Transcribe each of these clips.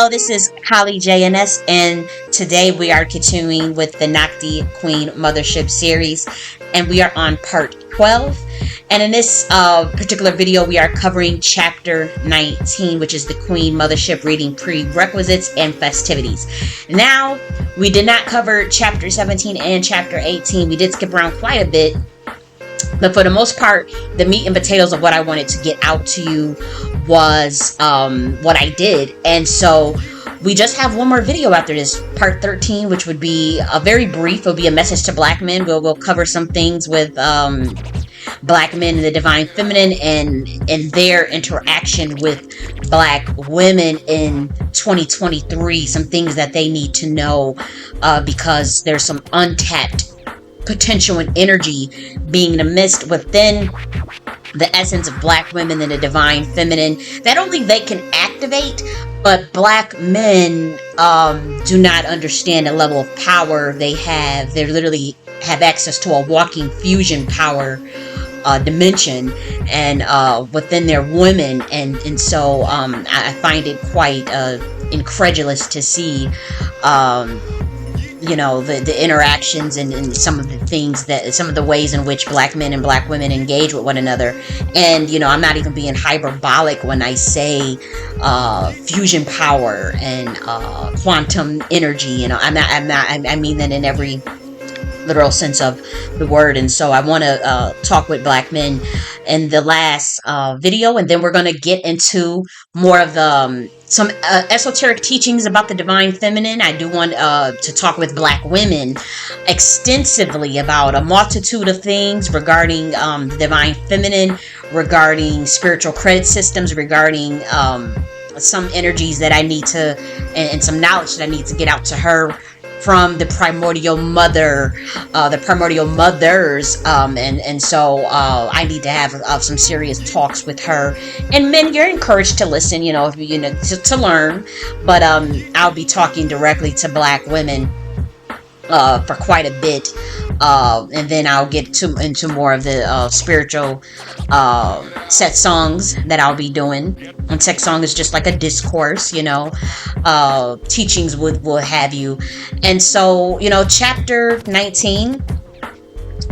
Hello, this is Holly J.N.S. and today we are continuing with the Nakhti Queen Mothership series, and we are on part 12. And in this particular video, we are covering chapter 19, which is the Queen Mothership reading prerequisites and festivities. Now, we did not cover chapter 17 and chapter 18. We did skip around quite a bit, but for the most part, the meat and potatoes of what I wanted to get out to you was what I did. And so we just have one more video after this, part 13, which would be a very brief. It'll be a message to black men. We'll cover some things with black men and the divine feminine and their interaction with black women in 2023. Some things that they need to know because there's some untapped potential and energy being amidst within the essence of black women and the divine feminine that only they can activate, but black men do not understand the level of power they have. They literally have access to a walking fusion power dimension and within their women, and so I find it quite incredulous to see the interactions and some of the things that, some of the ways in which black men and black women engage with one another. And, I'm not even being hyperbolic when I say fusion power and quantum energy. I mean that in every literal sense of the word. And so I want to talk with black men in the last video, and then we're going to get into more of the some esoteric teachings about the divine feminine. I do want to talk with black women extensively about a multitude of things regarding the divine feminine, regarding spiritual credit systems, regarding some energies that I need to, and some knowledge that I need to get out to her from the primordial mother, the primordial mothers, and so I need to have some serious talks with her. And men, you're encouraged to listen, to learn. But I'll be talking directly to black women for quite a bit, and then I'll get into more of the spiritual set songs that I'll be doing. And set song is just like a discourse, teachings will have you. And so, chapter 19,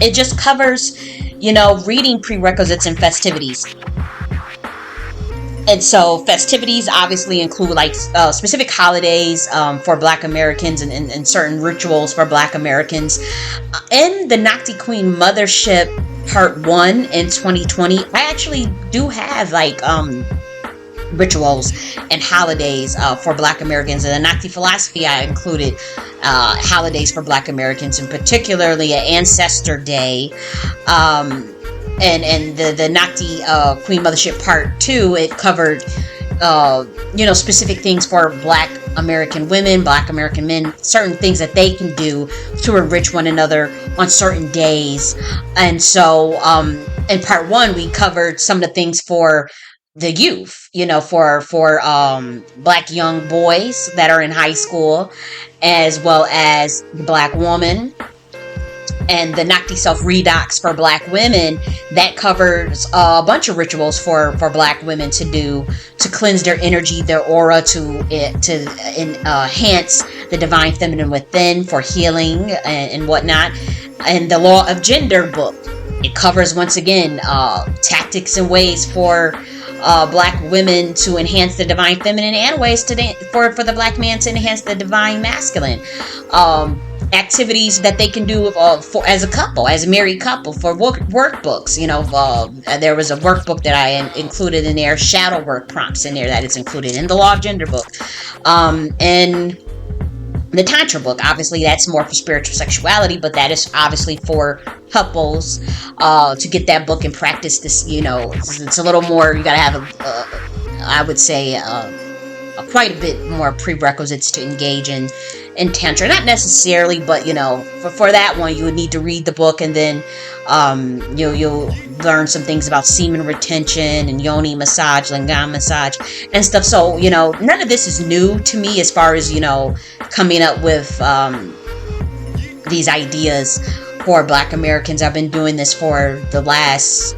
it just covers, reading prerequisites and festivities. And so festivities obviously include like specific holidays for Black Americans and certain rituals for Black Americans. In the Nakhti Queen Mothership Part 1 in 2020, I actually do have like rituals and holidays for Black Americans. In the Nakhti philosophy, I included holidays for Black Americans, and particularly an Ancestor Day. And the Nakhti Queen Mothership Part 2, it covered, specific things for Black American women, Black American men, certain things that they can do to enrich one another on certain days. And so in Part 1, we covered some of the things for the youth, for Black young boys that are in high school, as well as the Black woman. And the Nakhti self-redox for Black women, that covers a bunch of rituals for Black women to do to cleanse their energy, their aura, to enhance the divine feminine within for healing and whatnot. And the Law of Gender book, it covers once again tactics and ways for Black women to enhance the divine feminine, and ways for the Black man to enhance the divine masculine. Activities that they can do for as a couple, as a married couple, for workbooks. There was a workbook that I included in there, shadow work prompts in there that is included in the Law of Gender book. And the Tantra book, obviously that's more for spiritual sexuality, but that is obviously for couples to get that book and practice this. It's a little more, you gotta have I would say quite a bit more prerequisites to engage in Tantra. Not necessarily, but for that one you would need to read the book, and then you'll learn some things about semen retention and yoni massage, lingam massage and stuff. So none of this is new to me as far as coming up with these ideas for Black Americans. I've been doing this for the last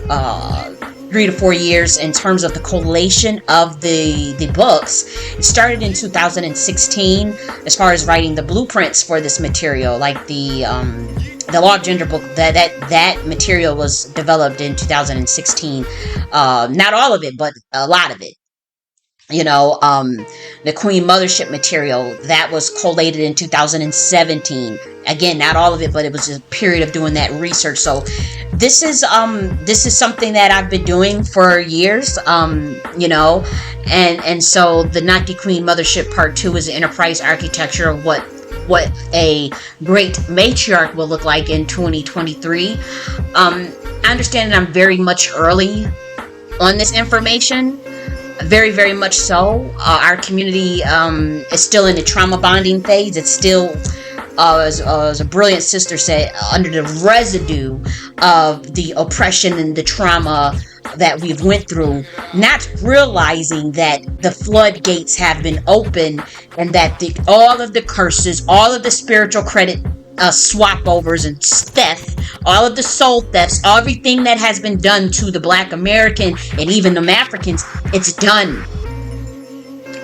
3 to 4 years in terms of the collation of the books. It started in 2016 as far as writing the blueprints for this material, like the Law of Gender book. That material was developed in 2016. Not all of it, but a lot of it. The Queen Mothership material that was collated in 2017. Again, not all of it, but it was a period of doing that research. So this is something that I've been doing for years. And so the Nakhti Queen Mothership Part 2 is the enterprise architecture of what a great matriarch will look like in 2023. I understand that I'm very much early on this information. Very, very much so. Our community is still in the trauma bonding phase. It's still, as a brilliant sister said, under the residue of the oppression and the trauma that we've went through, not realizing that the floodgates have been opened and that all of the curses, all of the spiritual credit swap overs and theft, all of the soul thefts, everything that has been done to the Black American and even the Africans, it's done.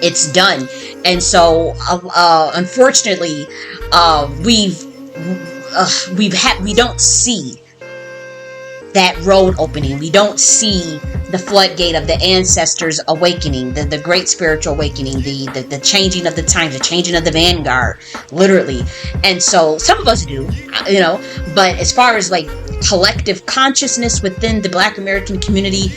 It's done. And so unfortunately we don't see that road opening. We don't see the floodgate of the ancestors awakening, the great spiritual awakening, the changing of the times, the changing of the vanguard, literally. And so some of us do, but as far as like collective consciousness within the Black American community,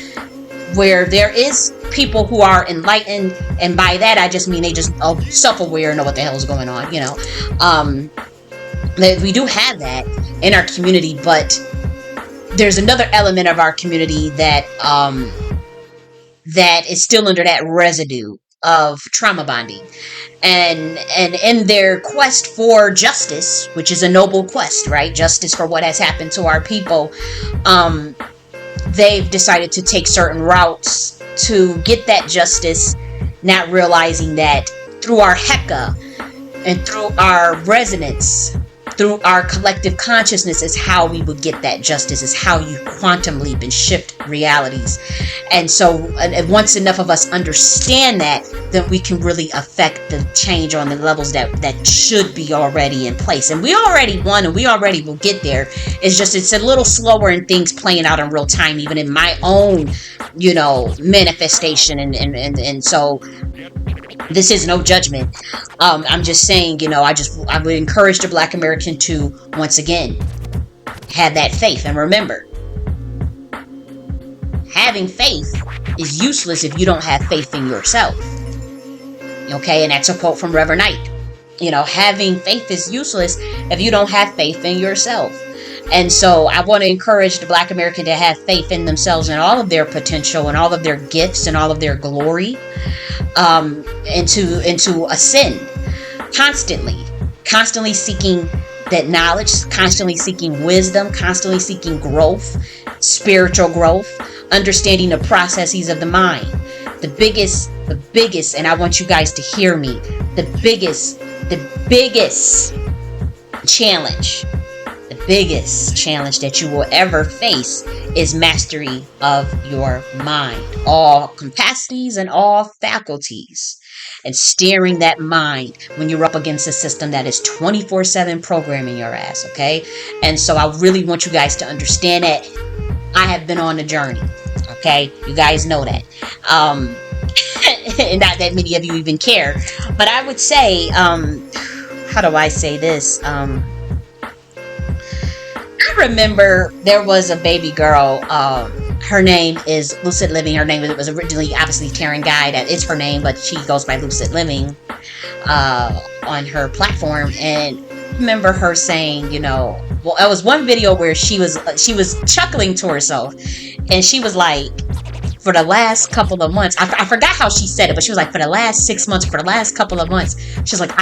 where there is people who are enlightened, and by that I just mean they just self-aware and know what the hell is going on, we do have that in our community, but there's another element of our community that is still under that residue of trauma bonding, and in their quest for justice, which is a noble quest, right? Justice for what has happened to our people. They've decided to take certain routes to get that justice, not realizing that through our Heka and through our resonance, through our collective consciousness, is how we would get that justice, is how you quantum leap and shift realities. And so once enough of us understand that, then we can really affect the change on the levels that should be already in place. And we already won, and we already will get there. It's a little slower in things playing out in real time, even in my own, manifestation. And so this is no judgment. I'm just saying, I would encourage the Black American to, once again, have that faith. And remember, having faith is useless if you don't have faith in yourself. Okay, and that's a quote from Reverend Knight. Having faith is useless if you don't have faith in yourself. And so I want to encourage the Black American to have faith in themselves and all of their potential and all of their gifts and all of their glory, and to ascend constantly seeking that knowledge, constantly seeking wisdom, constantly seeking growth, spiritual growth, understanding the processes of the mind. The biggest, and I want you guys to hear me, the biggest challenge that you will ever face is mastery of your mind, all capacities and all faculties, and steering that mind when you're up against a system that is 24/7 programming your ass. Okay, and so I really want you guys to understand that I have been on a journey. Okay, you guys know that. And not that many of you even care, but I would say, how do I say this? I remember there was a baby girl. Her name is Lucid Living. Her name was originally, obviously, Taryn Guy. That is her name, but she goes by Lucid Living on her platform. And I remember her saying, well, it was one video where she was chuckling to herself, and she was like, for the last couple of months, I forgot how she said it, but she was like, for the last 6 months, for the last couple of months, she's like,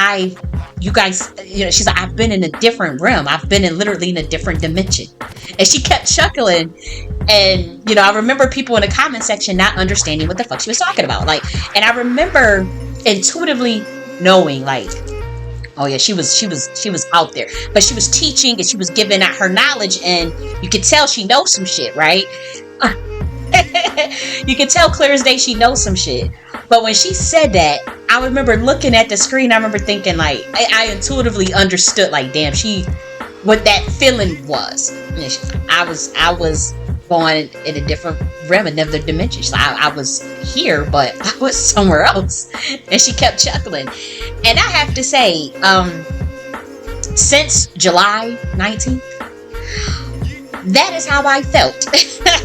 you guys, she's like, I've been in a different realm. I've been literally in a different dimension. And she kept chuckling. And, I remember people in the comment section not understanding what the fuck she was talking about. And I remember intuitively knowing, oh yeah, she was out there, but she was teaching and she was giving out her knowledge, and you could tell she knows some shit, right? You can tell clear as day she knows some shit. But when she said that, I remember looking at the screen. I remember thinking, like, I intuitively understood, like, damn, what that feeling was. I was going in a different realm, another dimension. So I was here, but I was somewhere else. And she kept chuckling. And I have to say, since July 19th, that is how I felt.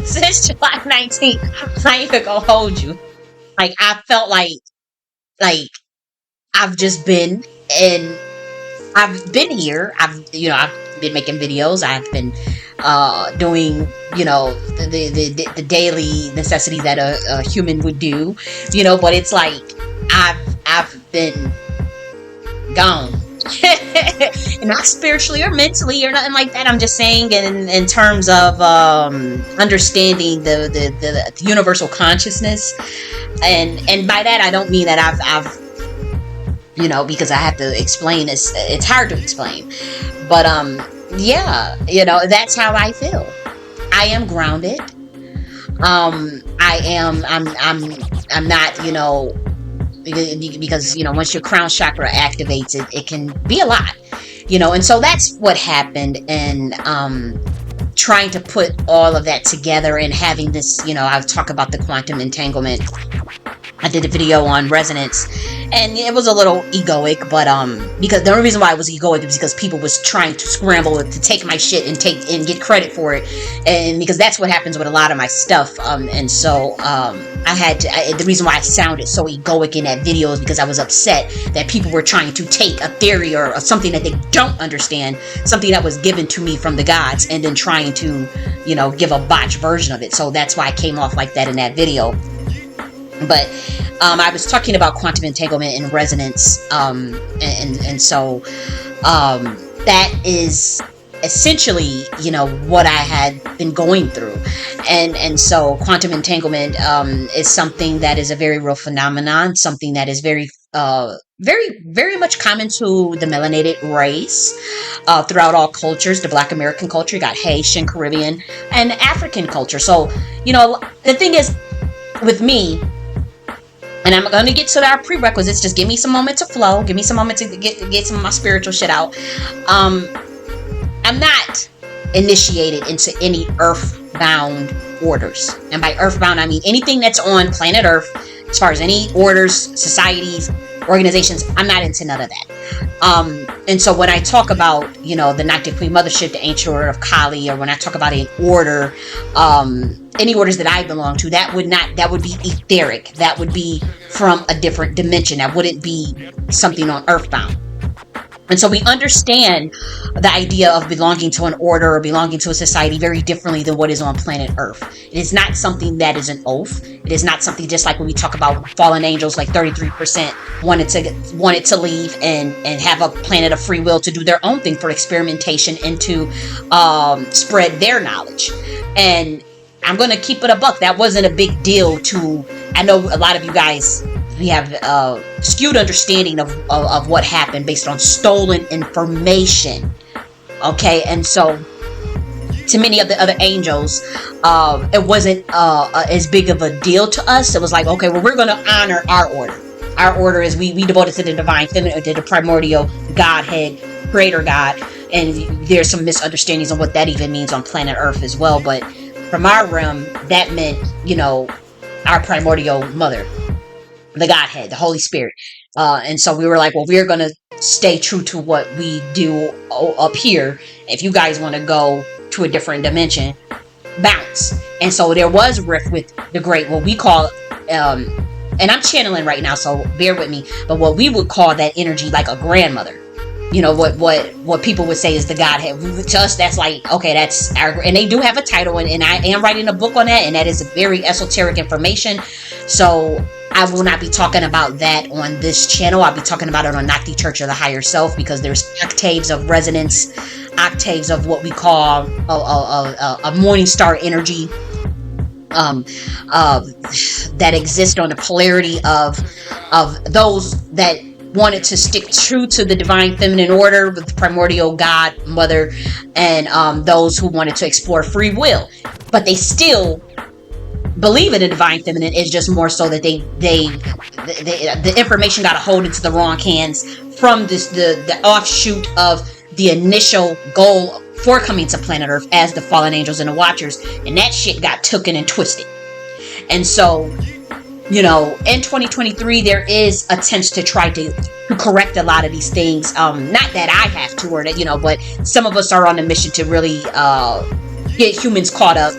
Since July 19th, I ain't even gonna hold you. Like, I felt like I've just been, and I've been here. I've been making videos. I've been doing, the daily necessities that a human would do, but it's like I've been gone. And not spiritually or mentally or nothing like that. I'm just saying in terms of understanding the universal consciousness, and by that I don't mean that I've because I have to explain this. It's hard to explain, but yeah, that's how I feel. I am grounded. I'm not, because once your crown chakra activates, it can be a lot, and so that's what happened. And trying to put all of that together and having this, I'll talk about the quantum entanglement. I did a video on resonance, and it was a little egoic, but because the only reason why it was egoic is because people was trying to scramble to take my shit and get credit for it, and because that's what happens with a lot of my stuff, and so I had to. The reason why I sounded so egoic in that video is because I was upset that people were trying to take a theory or something that they don't understand, something that was given to me from the gods, and then trying to, give a botched version of it. So that's why I came off like that in that video. But I was talking about quantum entanglement and resonance, and so that is essentially, what I had been going through, and so quantum entanglement is something that is a very real phenomenon, something that is very, very much common to the melanated race throughout all cultures. The Black American culture, you got Haitian, Caribbean, and African culture. So the thing is with me. And I'm going to get to our prerequisites. Just give me some moment to flow. Give me some moment to get some of my spiritual shit out. I'm not initiated into any earthbound orders. And by earthbound, I mean anything that's on planet Earth, as far as any orders, societies, organizations. I'm not into none of that. And so when I talk about, the Nakhti Queen Mothership, the Ancient Order of Kali, or when I talk about an order, any orders that I belong to, that would be etheric. That would be from a different dimension. That wouldn't be something on earthbound. And so we understand the idea of belonging to an order or belonging to a society very differently than what is on planet Earth. It is not something that is an oath. It is not something just like when we talk about fallen angels, like 33% wanted to leave and have a planet of free will to do their own thing for experimentation and to spread their knowledge. And I'm going to keep it a buck. That wasn't a big deal to, I know a lot of you guys, we have skewed understanding of what happened based on stolen information. Okay, and so to many of the other angels, it wasn't as big of a deal to us. It was like, okay, well, we're going to honor our order. Our order is we devoted to the divine feminine, to the primordial Godhead, creator God. And there's some misunderstandings on what that even means on planet Earth as well. But from our realm, that meant, our primordial mother, the Godhead, the Holy Spirit. And so we were like, well, we're going to stay true to what we do up here. If you guys want to go to a different dimension, bounce. And so there was rift with the great, what we call, and I'm channeling right now, so bear with me, but what we would call that energy like a grandmother. What people would say is the Godhead. To us, that's like, okay, that's our, and they do have a title, and I am writing a book on that, and that is very esoteric information. So I will not be talking about that on this channel. I'll be talking about it on Nakhti Church of the Higher Self, because there's octaves of resonance, octaves of what we call a morning star energy that exist on the polarity of those that wanted to stick true to the divine feminine order with primordial God, mother, and those who wanted to explore free will, but they still believe in the divine feminine. It's just more so that the information got a hold into the wrong hands from the offshoot of the initial goal for coming to planet Earth as the fallen angels and the watchers, and that shit got taken and twisted. And so, you know, in 2023 there is attempts to try to correct a lot of these things. Not that I have to, or that, you know, but some of us are on a mission to really get humans caught up,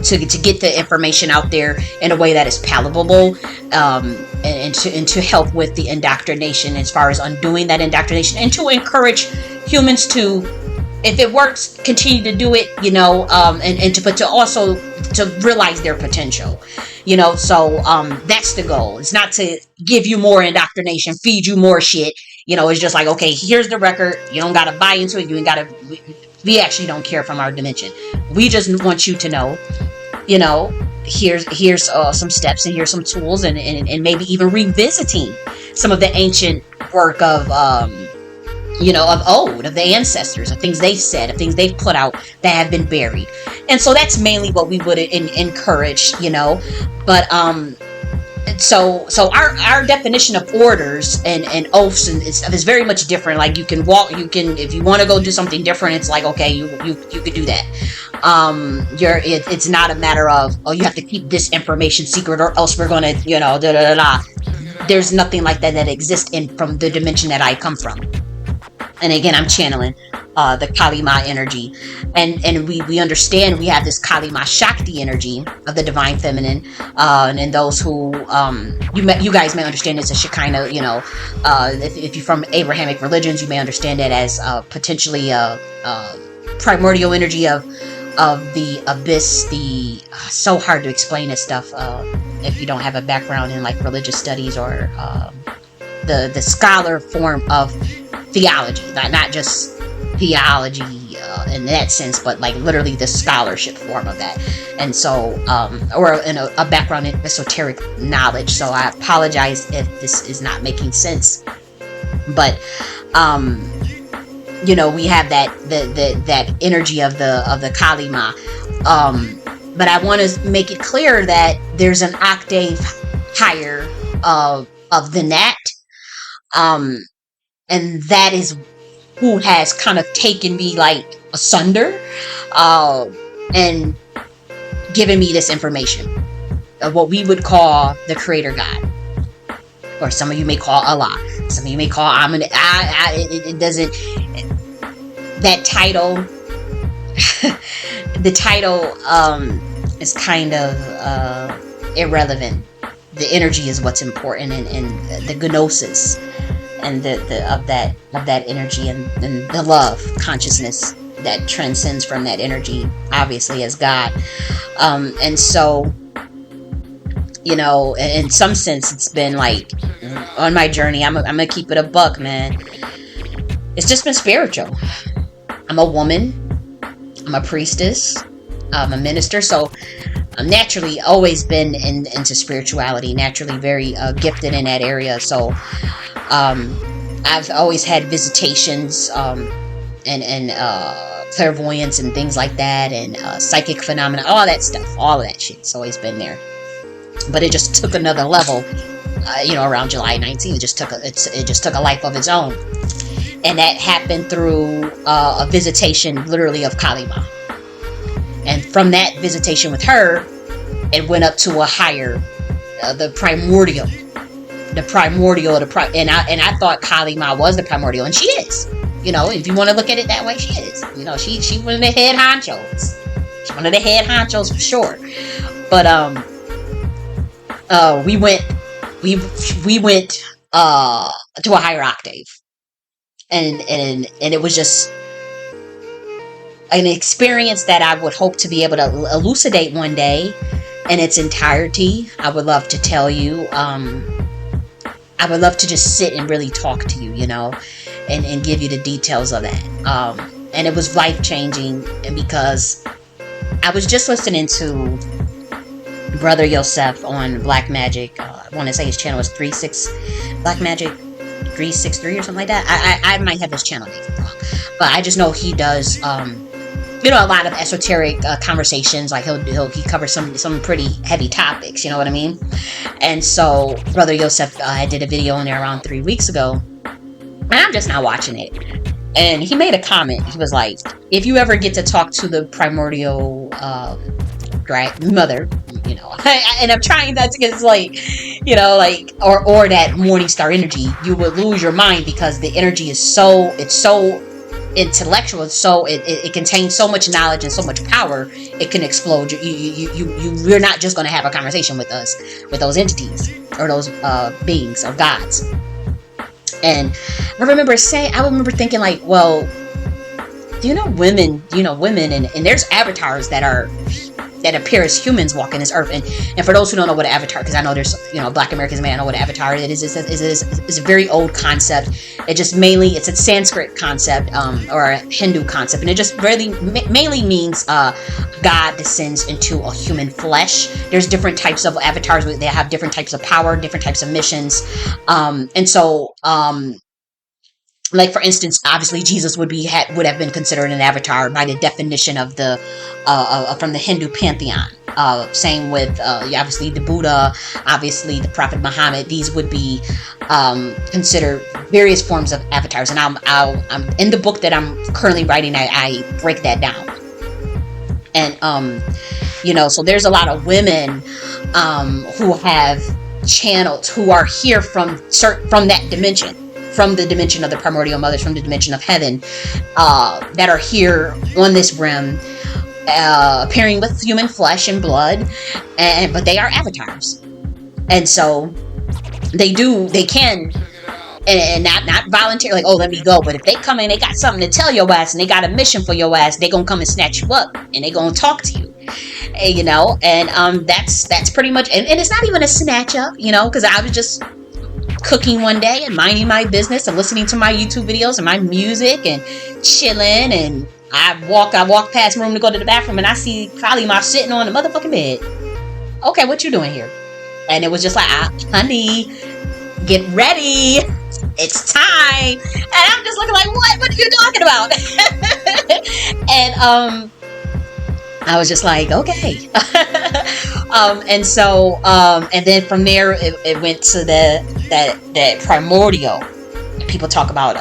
to get the information out there in a way that is palatable, and to help with the indoctrination, as far as undoing that indoctrination, and to encourage humans to, if it works, continue to do it, you know, but to also to realize their potential, you know. So that's the goal. It's not to give you more indoctrination, feed you more shit, you know. It's just like, okay, here's the record, you don't gotta buy into it, you ain't gotta, we actually don't care from our dimension. We just want you to know, you know, here's some steps, and here's some tools, and maybe even revisiting some of the ancient work of you know, of old, of the ancestors, of things they've said, of things they've put out that have been buried. And so that's mainly what we would encourage, you know. But so our definition of orders and oaths is very much different. Like, you can walk, you can, if you want to go do something different, it's like, okay, you could do that. It's not a matter of, oh, you have to keep this information secret or else we're gonna, you know, da da da da. There's nothing like that exists from the dimension that I come from. And again, I'm channeling the Kali Ma energy, and we understand we have this Kali Ma Shakti energy of the divine feminine, and those who you guys may understand it's a Shekinah, you know, if you're from Abrahamic religions, you may understand it as potentially a primordial energy of the abyss. The so hard to explain this stuff if you don't have a background in like religious studies or the scholar form of theology, not just theology in that sense, but like literally the scholarship form of that. And so or in a background in esoteric knowledge. So I apologize if this is not making sense, but you know, we have that energy of the Kali Ma, but I want to make it clear that there's an octave higher of the Nat, and that is who has kind of taken me like asunder, and given me this information of what we would call the Creator God, or some of you may call Allah, some of you may call it doesn't, that title the title is kind of irrelevant. The energy is what's important, and the gnosis and of that energy, and the love consciousness that transcends from that energy, obviously, as God. And so, you know, in some sense, it's been like, on my journey, I'm gonna keep it a buck, man. It's just been spiritual. I'm a woman, I'm a priestess, I'm a minister, so I'm naturally always been into spirituality, naturally very gifted in that area. So I've always had visitations, and clairvoyance and things like that, and psychic phenomena, all that stuff, all of that shit's always been there. But it just took another level, you know, around July 19th. It just took a life of its own, and that happened through a visitation, literally, of Kali Ma. And from that visitation with her, it went up to a higher, the primordial, and I thought Kali Ma was the primordial, and she is. You know, if you want to look at it that way, she is. You know, she one of the head honchos. She's one of the head honchos for sure. But we went to a higher octave, and it was just an experience that I would hope to be able to elucidate one day in its entirety. I would love to tell you. I would love to just sit and really talk to you, you know, and give you the details of that. And it was life-changing, because I was just listening to Brother Yosef on Black Magic. I want to say his channel is Black Magic 363 or something like that. I might have his channel name wrong, but I just know he does a lot of esoteric conversations. Like he covers some pretty heavy topics. You know what I mean? And so Brother Yosef did a video on there around 3 weeks ago, and I'm just now watching it. And he made a comment. He was like, if you ever get to talk to the primordial mother, and I'm trying not to get, it's like, or that morning star energy, you would lose your mind, because the energy is so intellectual, so it contains so much knowledge and so much power, it can explode. You're not just going to have a conversation with those entities or those beings or gods. And I remember thinking, like, well, women, and there's avatars that appear as humans walking this earth. And for those who don't know what an avatar, because I know there's, Black Americans may not know what an avatar is. It's a very old concept. It's a Sanskrit concept, or a Hindu concept. And it just really mainly means God descends into a human flesh. There's different types of avatars. They have different types of power, different types of missions. Like, for instance, obviously Jesus would have been considered an avatar by the definition of the from the Hindu pantheon. Same with obviously the Buddha, obviously the Prophet Muhammad. These would be considered various forms of avatars. And I'm in the book that I'm currently writing. I break that down. And so there's a lot of women who have channeled, who are here from that dimension. From the dimension of the primordial mothers, from the dimension of heaven, that are here on this rim, appearing with human flesh and blood, but they are avatars. And so they can, and not voluntarily, like, oh, let me go. But if they come in, they got something to tell your ass, and they got a mission for your ass, they gonna come and snatch you up, and they gonna talk to you. And that's pretty much, and it's not even a snatch up, because I was just cooking one day and minding my business and listening to my YouTube videos and my music and chilling, and I walk past the room to go to the bathroom, and I see Kalima sitting on the motherfucking bed. Okay, what you doing here? And it was just like, honey, get ready, it's time. And I'm just looking like, what are you talking about? And I was just like, okay. And then from there, it went to that primordial. People talk about,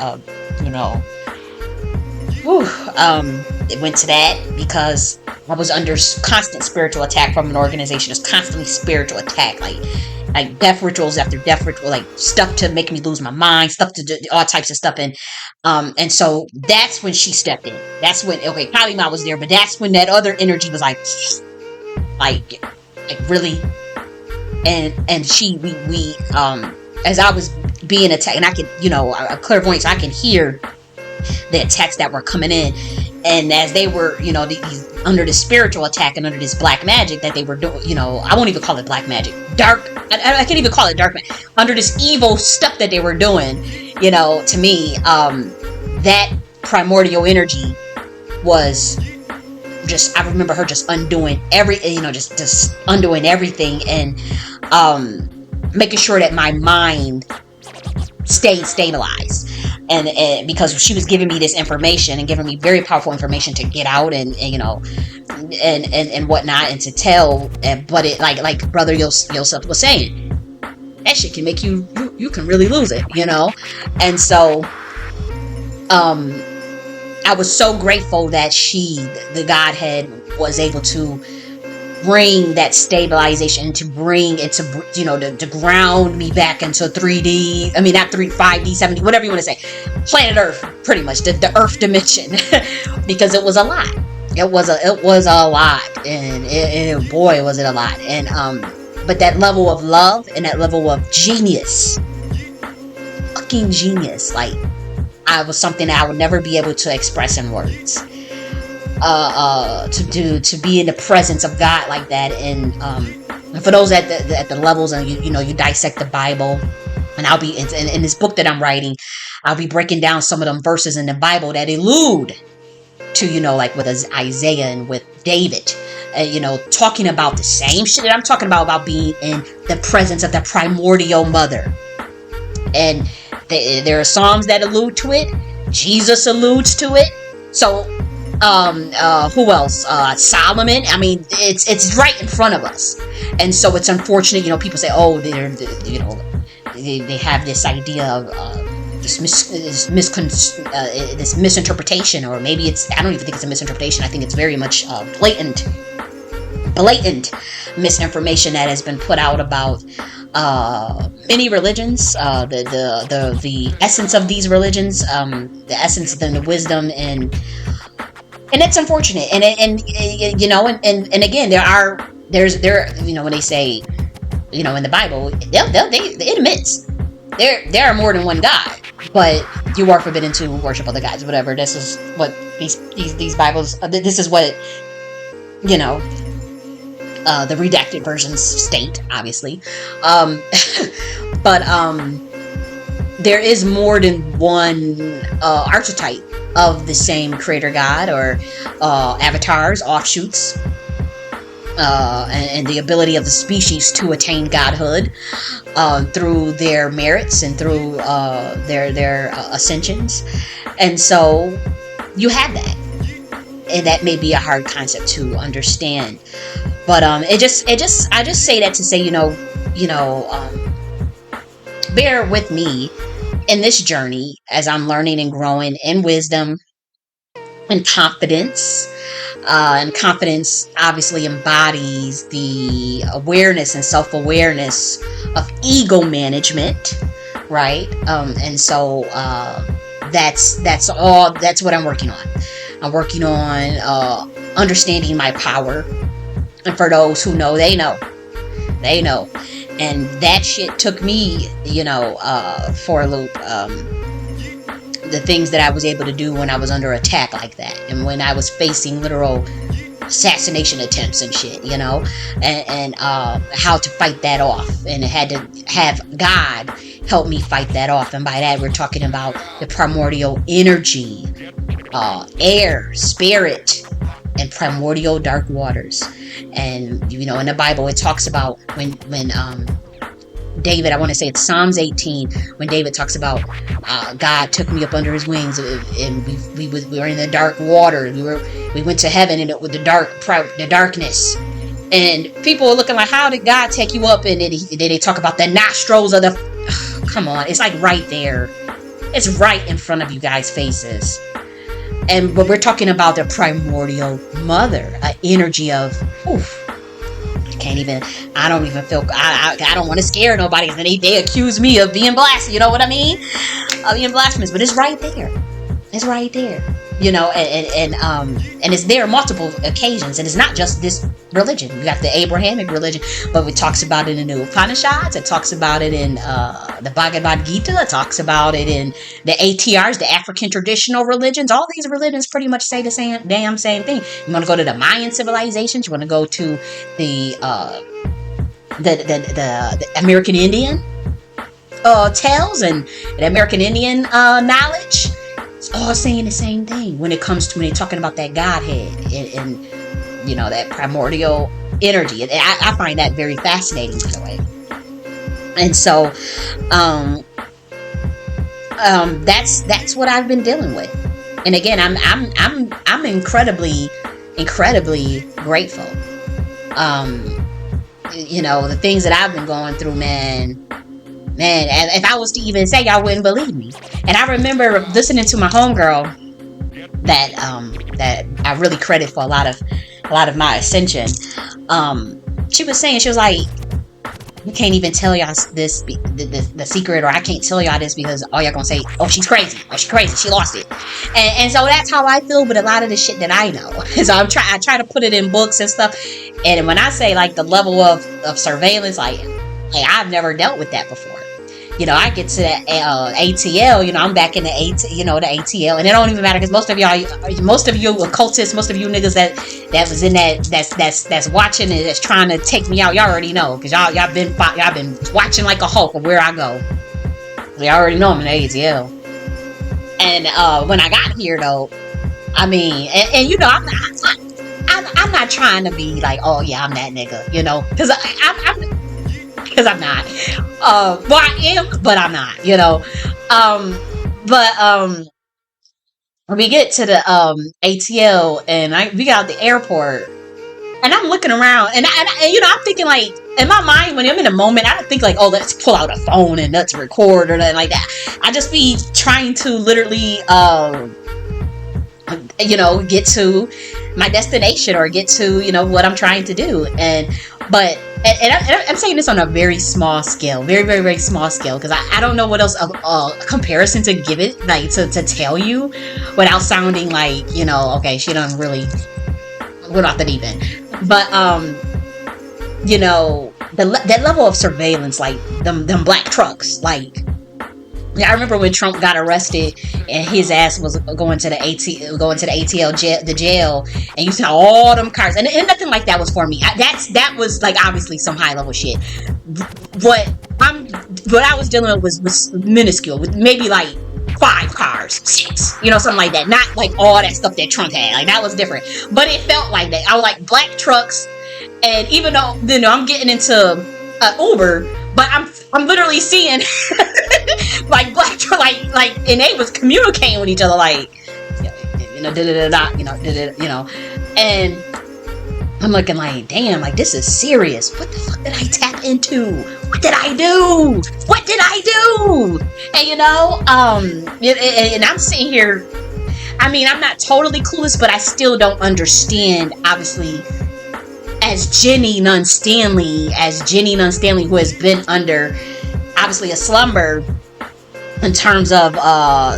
it went to that because I was under constant spiritual attack from an organization. It's constantly spiritual attack, like death rituals after death ritual, like stuff to make me lose my mind, stuff to do, all types of stuff. And so that's when she stepped in. That's when, okay, Kalima was there, but that's when that other energy was like really. And we as I was being attacked, and I could, a clairvoyance, I can hear the attacks that were coming in. And as they were, these, under this spiritual attack and under this black magic that they were doing, I won't even call it black magic, dark, I can't even call it dark magic, under this evil stuff that they were doing, to me, that primordial energy was just, I remember her just undoing just undoing everything, and making sure that my mind stayed stabilized. And because she was giving me this information and giving me very powerful information to get out and whatnot, and to tell, but it, like Brother Yosef was saying, that shit can make you can really lose it, and so I was so grateful that the Godhead, was able to bring that stabilization, to bring it to ground me back into 3D. I mean, not 5D, 7D, whatever you want to say. Planet Earth, pretty much the Earth dimension, because it was a lot. It was a lot, and boy, was it a lot. And but that level of love and that level of genius, fucking genius, like, I was something that I would never be able to express in words. To be in the presence of God like that, and for those at the levels, and you dissect the Bible, and I'll be in this book that I'm writing, I'll be breaking down some of them verses in the Bible that allude to, like with Isaiah and with David, talking about the same shit that I'm talking about being in the presence of the primordial mother. And there are Psalms that allude to it. Jesus alludes to it. So Who else? Solomon. I mean, it's right in front of us. And so it's unfortunate, people say, oh, they have this idea of this misinterpretation, or maybe I don't even think it's a misinterpretation. I think it's very much blatant misinformation that has been put out about many religions, the essence of these religions, the essence of the wisdom, and it's unfortunate. And again, when they say, in the Bible, it admits there are more than one God, but you are forbidden to worship other gods, whatever. This is what these Bibles, this is what, the redacted versions state, obviously. But there is more than one archetype of the same creator god, or avatars, offshoots, and the ability of the species to attain godhood through their merits and through their ascensions. And so you have that, and that may be a hard concept to understand. But I just say that to say, bear with me in this journey as I'm learning and growing in wisdom and confidence. And confidence obviously embodies the awareness and self-awareness of ego management, right? And so that's what I'm working on. I'm working on understanding my power. And for those who know, they know. And that shit took me, for a loop. The things that I was able to do when I was under attack like that, and when I was facing literal assassination attempts and shit, and how to fight that off. And it had to have God help me fight that off. And by that, we're talking about the primordial energy, air, spirit, and primordial dark waters. And in the Bible, it talks about when David, I want to say it's Psalms 18, when David talks about God took me up under his wings, and we were in the dark water. We went to heaven, and with the darkness. And people are looking like, how did God take you up? And then they talk about the nostrils of the. Come on, it's like right there. It's right in front of you guys' faces. But we're talking about the primordial mother, an energy of. Oof, I don't even feel, I don't want to scare nobody. They accuse me of being blasphemous, you know what I mean? Of being blasphemous, but it's right there. It's right there, and it's there on multiple occasions. And it's not just this religion. We got the Abrahamic religion, but it talks about it in the Upanishads. It talks about it in the Bhagavad Gita. It talks about it in the ATRs, the African traditional religions. All these religions pretty much say the same thing. You want to go to the Mayan civilizations? You want to go to the American Indian tales and the American Indian knowledge? It's all saying the same thing when they're talking about that Godhead and that primordial energy. And I find that very fascinating, by the way. And so that's what I've been dealing with. And again, I'm incredibly grateful. The things that I've been going through, man, if I was to even say, y'all wouldn't believe me. And I remember listening to my homegirl that I really credit for a lot of my ascension. She was saying, she was like, you can't even tell y'all this, the secret, or I can't tell y'all this because all y'all gonna say, oh, she's crazy, she lost it. And so that's how I feel with a lot of the shit that I know. So I try to put it in books and stuff. And when I say like the level of surveillance, like I've never dealt with that before. I get to that ATL, I'm back in the the ATL, and it don't even matter because most of you occultists, most of you niggas that was in that's watching and that's trying to take me out, y'all already know because y'all been watching like a hawk of where I go. Y'all already know I'm in the ATL. And when I got here though, I mean, and I'm not trying to be like, oh yeah, I'm that nigga, because I'm not. Well, I am, but I'm not, we get to the ATL, and we got out the airport, and I'm looking around, and you know, I'm thinking like, in my mind, when I'm in a moment, I don't think like, oh, let's pull out a phone and let's record or nothing like that. I just be trying to literally, you know, get to my destination, or get to, you know, what I'm trying to do. I'm saying this on a very small scale, very, very, very small scale, because I don't know what else a comparison to give it, like to tell you without sounding like, you know, okay, she done really went off the deep end. But you know, that level of surveillance, like them black trucks, like, yeah, I remember when Trump got arrested and his ass was going to the ATL jail, the jail, and you saw all them cars, and nothing like that was for me. That was like obviously some high level shit. What I was dealing with was minuscule, with maybe like 5 cars, 6, you know, something like that. Not like all that stuff that Trump had. Like, that was different, but it felt like that. I was like black trucks, and even though, you know, I'm getting into Uber, but I'm literally seeing like black, like, and they was communicating with each other, like, you know, you know, and I'm looking like, damn, like, this is serious. What the fuck did I tap into? What did I do? What did I do? And you know, and I'm sitting here. I mean, I'm not totally clueless, but I still don't understand, obviously, as Jenny Nunn Stanley, who has been under, obviously, a slumber in terms of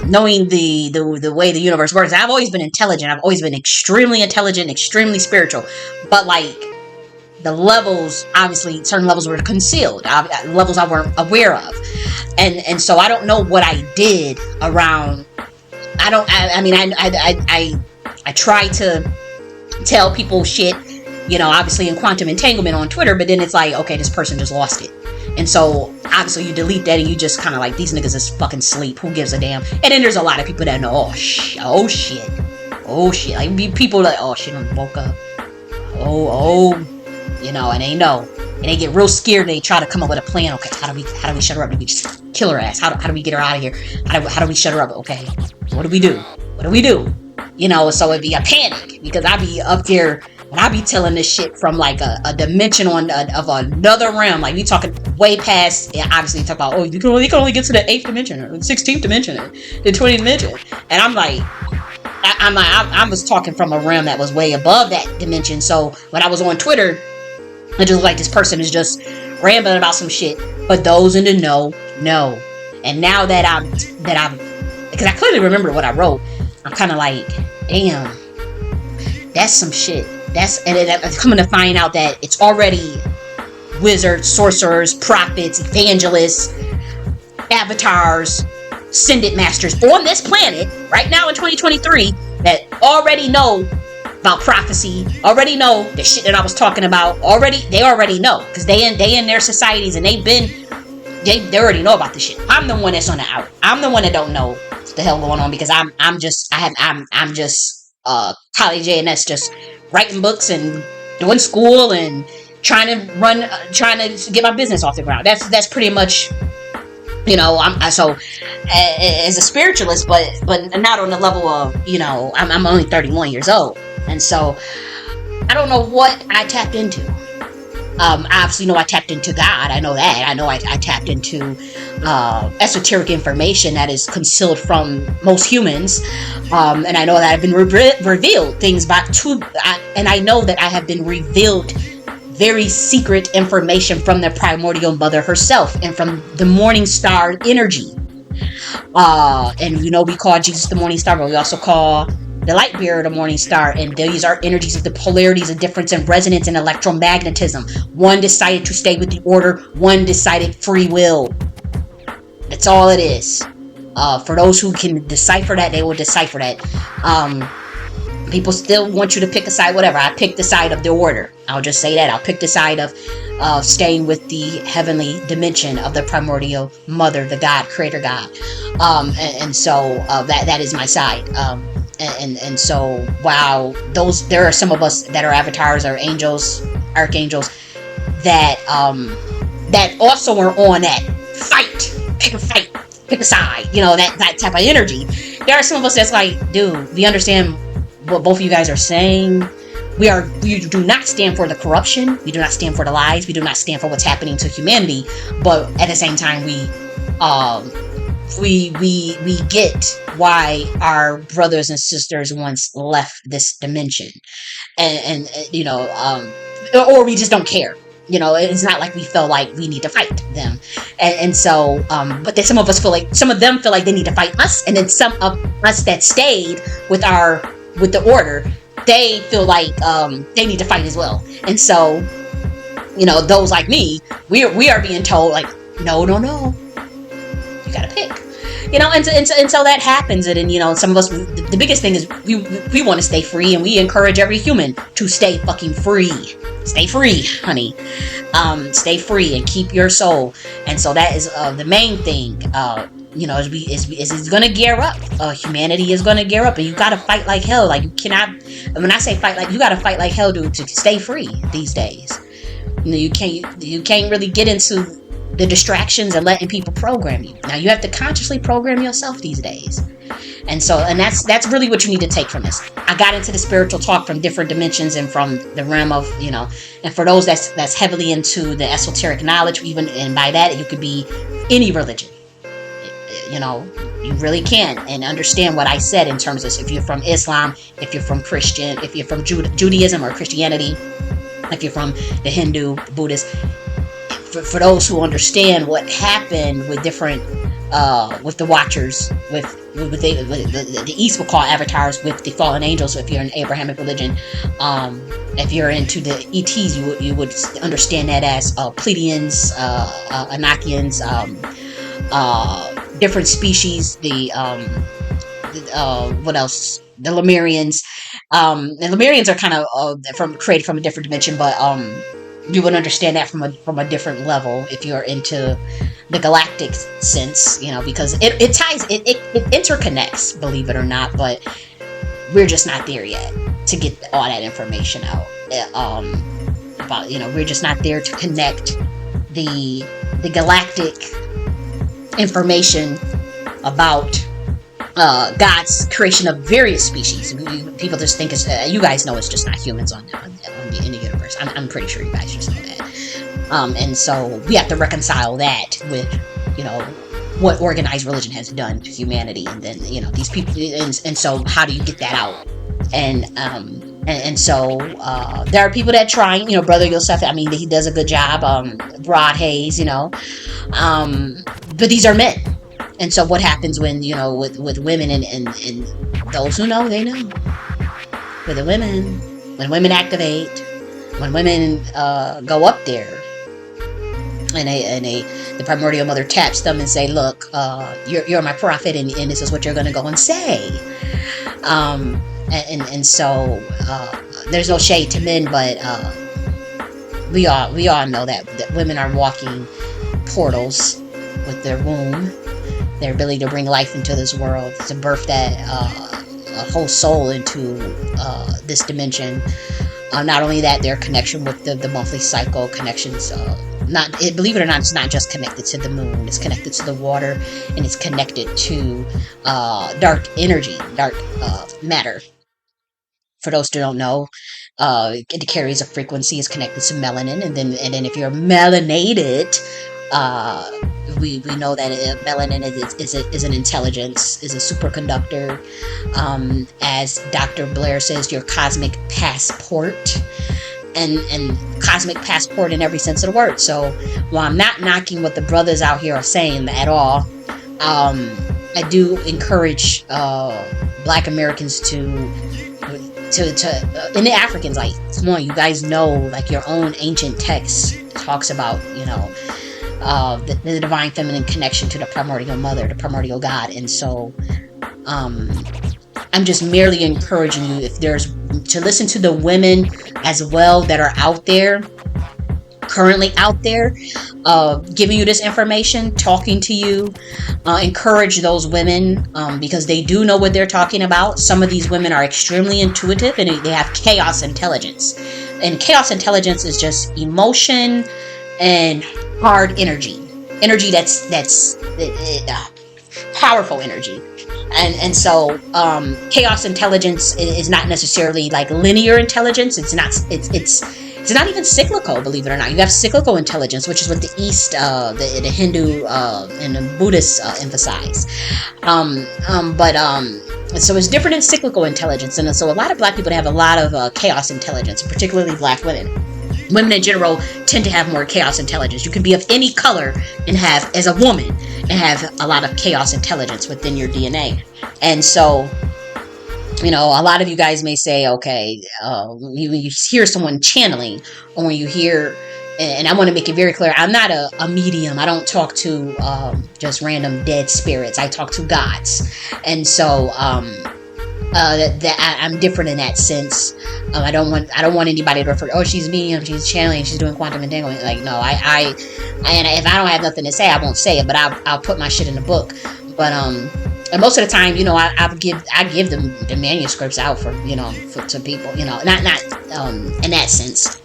knowing the way the universe works. I've always been intelligent. I've always been extremely intelligent, extremely spiritual. But like, the levels, obviously, certain levels were concealed, levels I weren't aware of, and so I don't know what I did around. I mean, I try to tell people shit, you know, obviously in quantum entanglement on Twitter, but then it's like, okay, this person just lost it. And so obviously you delete that and you just kind of like, these niggas is fucking sleep. Who gives a damn? And then there's a lot of people that know, oh shit. Like, people like, oh shit, I woke up. Oh, you know, and they know. And they get real scared. They try to come up with a plan. Okay, how do we shut her up? Do we just kill her ass? How do we get her out of here? How do we shut her up? Okay, what do we do? You know, so it'd be a panic, because I'd be up there and I be telling this shit from like a dimension of another realm. Like, we talking way past. Yeah, obviously, you talk about, oh, you can only get to the 8th dimension, or the 16th dimension, or the 20th dimension. And I'm like, I was talking from a realm that was way above that dimension. So when I was on Twitter, I just like, this person is just rambling about some shit. But those in the know. And now that I'm, because I clearly remember what I wrote, I'm kind of like, damn, that's some shit. And I'm coming to find out that it's already wizards, sorcerers, prophets, evangelists, avatars, ascended masters on this planet right now in 2023 that already know about prophecy, already know the shit that I was talking about. They already know, because they in their societies, and they already know about the shit. I'm the one that's on the out. I'm the one that don't know what the hell going on, because I'm just college J.N.S, just writing books and doing school and trying to get my business off the ground. That's pretty much, you know, so as a spiritualist, but not on the level of, you know, I'm only 31 years old, and so I don't know what I tapped into. I obviously know I tapped into God. I know that. I know I tapped into esoteric information that is concealed from most humans, and I know that I've been revealed things and I know that I have been revealed very secret information from the primordial mother herself, and from the morning star energy. And you know, we call Jesus the morning star, but we also call the light bearer the morning star, and these are energies of the polarities of difference and resonance and electromagnetism. One decided to stay with the order, one decided free will. That's all it is. For those who can decipher that, they will decipher that. People still want you to pick a side, whatever. I picked the side of the order. I'll just say that. I'll pick the side of staying with the heavenly dimension of the primordial mother, the God, creator God. And so that is my side. And so, wow, there are some of us that are avatars or angels, archangels, that also are on that fight, pick a side, you know, that type of energy. there are some of us that's like, dude, we understand what both of you guys are saying. We do not stand for the corruption. We do not stand for the lies. We do not stand for what's happening to humanity. But at the same time, we get why our brothers and sisters once left this dimension, and or we just don't care. It's not like we feel like we need to fight them, and so but then some of us feel like, some of them feel like they need to fight us, and then some of us that stayed with the order, they feel like they need to fight as well. And so those like me, we are being told like, no, you gotta pick. And so that happens. And then some of us, the biggest thing is we want to stay free, and we encourage every human to stay fucking free. Stay free, honey. Stay free and keep your soul. And so that is the main thing. As it's gonna gear up. Humanity is gonna gear up, and you gotta fight like hell. Like, you cannot. When I say fight, like, you gotta fight like hell, dude, to stay free these days. You can't really get into the distractions and letting people program you. Now you have to consciously program yourself these days. And that's really what you need to take from this. I got into the spiritual talk from different dimensions and from the realm of, and for those that's heavily into the esoteric knowledge, even, and by that you could be any religion. You really can, and understand what I said in terms of, if you're from Islam, if you're from Christian, if you're from Judaism or Christianity, if you're from the Hindu, Buddhist, for those who understand what happened with different, with the Watchers, with the East will call avatars, with the fallen angels. So if you're in Abrahamic religion, if you're into the ETs, you would understand that as Pleiadians, Anakians, different species, what else? The Lemurians. The Lemurians are kind of created from a different dimension, but you would understand that from a different level if you're into the galactic sense, because it ties, it interconnects, believe it or not, but we're just not there yet to get all that information out. We're just not there to connect the galactic information about God's creation of various species. People just think it's, you guys know, it's just not humans in the universe. I'm pretty sure you guys just know that. And so we have to reconcile that with, what organized religion has done to humanity, and then these people, and so how do you get that out? And so there are people that try, Brother Yosef, he does a good job, Rod Hayes, but these are men. And so what happens when, with women, and those who know, they know. With the women, when women activate, when women go up there, and the primordial mother taps them and say, look, you're my prophet, and this is what you're going to go and say. And so there's no shade to men, but we all know that women are walking portals with their womb, their ability to bring life into this world, to birth that a whole soul into this dimension. Not only that, their connection with the monthly cycle connections. Believe it or not, it's not just connected to the moon. It's connected to the water, and it's connected to dark energy, dark matter. For those who don't know, it carries a frequency. It's connected to melanin, and then if you're melanated, we know that melanin is an intelligence, is a superconductor. As Dr. Blair says, your cosmic passport, and cosmic passport in every sense of the word. So while I'm not knocking what the brothers out here are saying at all, I do encourage Black Americans to and the Africans, like, come on, you guys know, like, your own ancient text talks about, the divine feminine connection to the primordial mother, the primordial God. And so I'm just merely encouraging you, if there's, to listen to the women as well that are out there, currently out there, giving you this information, talking to you. Encourage those women, because they do know what they're talking about. Some of these women are extremely intuitive, and they have chaos intelligence. And chaos intelligence is just emotion and hard energy that's powerful energy. And so chaos intelligence is not necessarily like linear intelligence. It's not even cyclical, believe it or not. You have cyclical intelligence, which is what the East, the Hindu and the Buddhists emphasize. But so it's different in cyclical intelligence, and so a lot of Black people have a lot of chaos intelligence, particularly Black women. Women in general tend to have more chaos intelligence. You can be of any color and have, as a woman, and have a lot of chaos intelligence within your DNA. And so, you know, a lot of you guys may say, okay, you hear someone channeling, or when you hear, and I want to make it very clear, I'm not a medium. I don't talk to just random dead spirits. I talk to gods. And so I'm different in that sense. I don't want anybody to refer, oh, she's medium, she's channeling, she's doing quantum entanglement. Like, no, and if I don't have nothing to say, I won't say it, but I'll put my shit in the book. But and most of the time, you know, I give them the manuscripts out for, you know, to people, you know, not in that sense,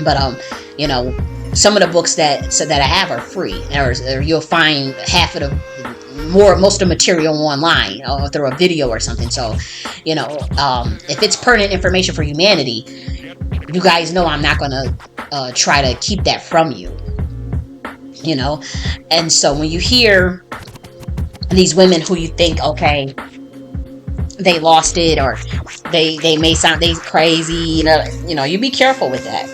but you know, some of the books that I have are free, or you'll find half of most of the material online through a video or something. So, you know, if it's pertinent information for humanity, you guys know I'm not gonna try to keep that from you, you know. And so when you hear these women who you think, okay, they lost it, or they may sound they crazy, you know, you be careful with that,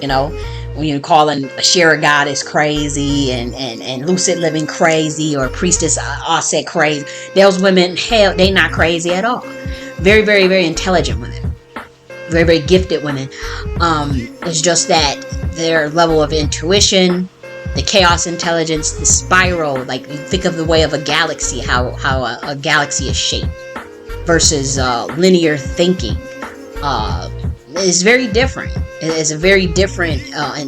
you know. When you're calling a Shara goddess crazy and lucid living crazy, or priestess Osset crazy, those women, hell, they not crazy at all. Very, very, very intelligent women, very, very gifted women. It's just that their level of intuition, the chaos intelligence, the spiral, like you think of the way of a galaxy, how a galaxy is shaped versus linear thinking, is very different. It's a very different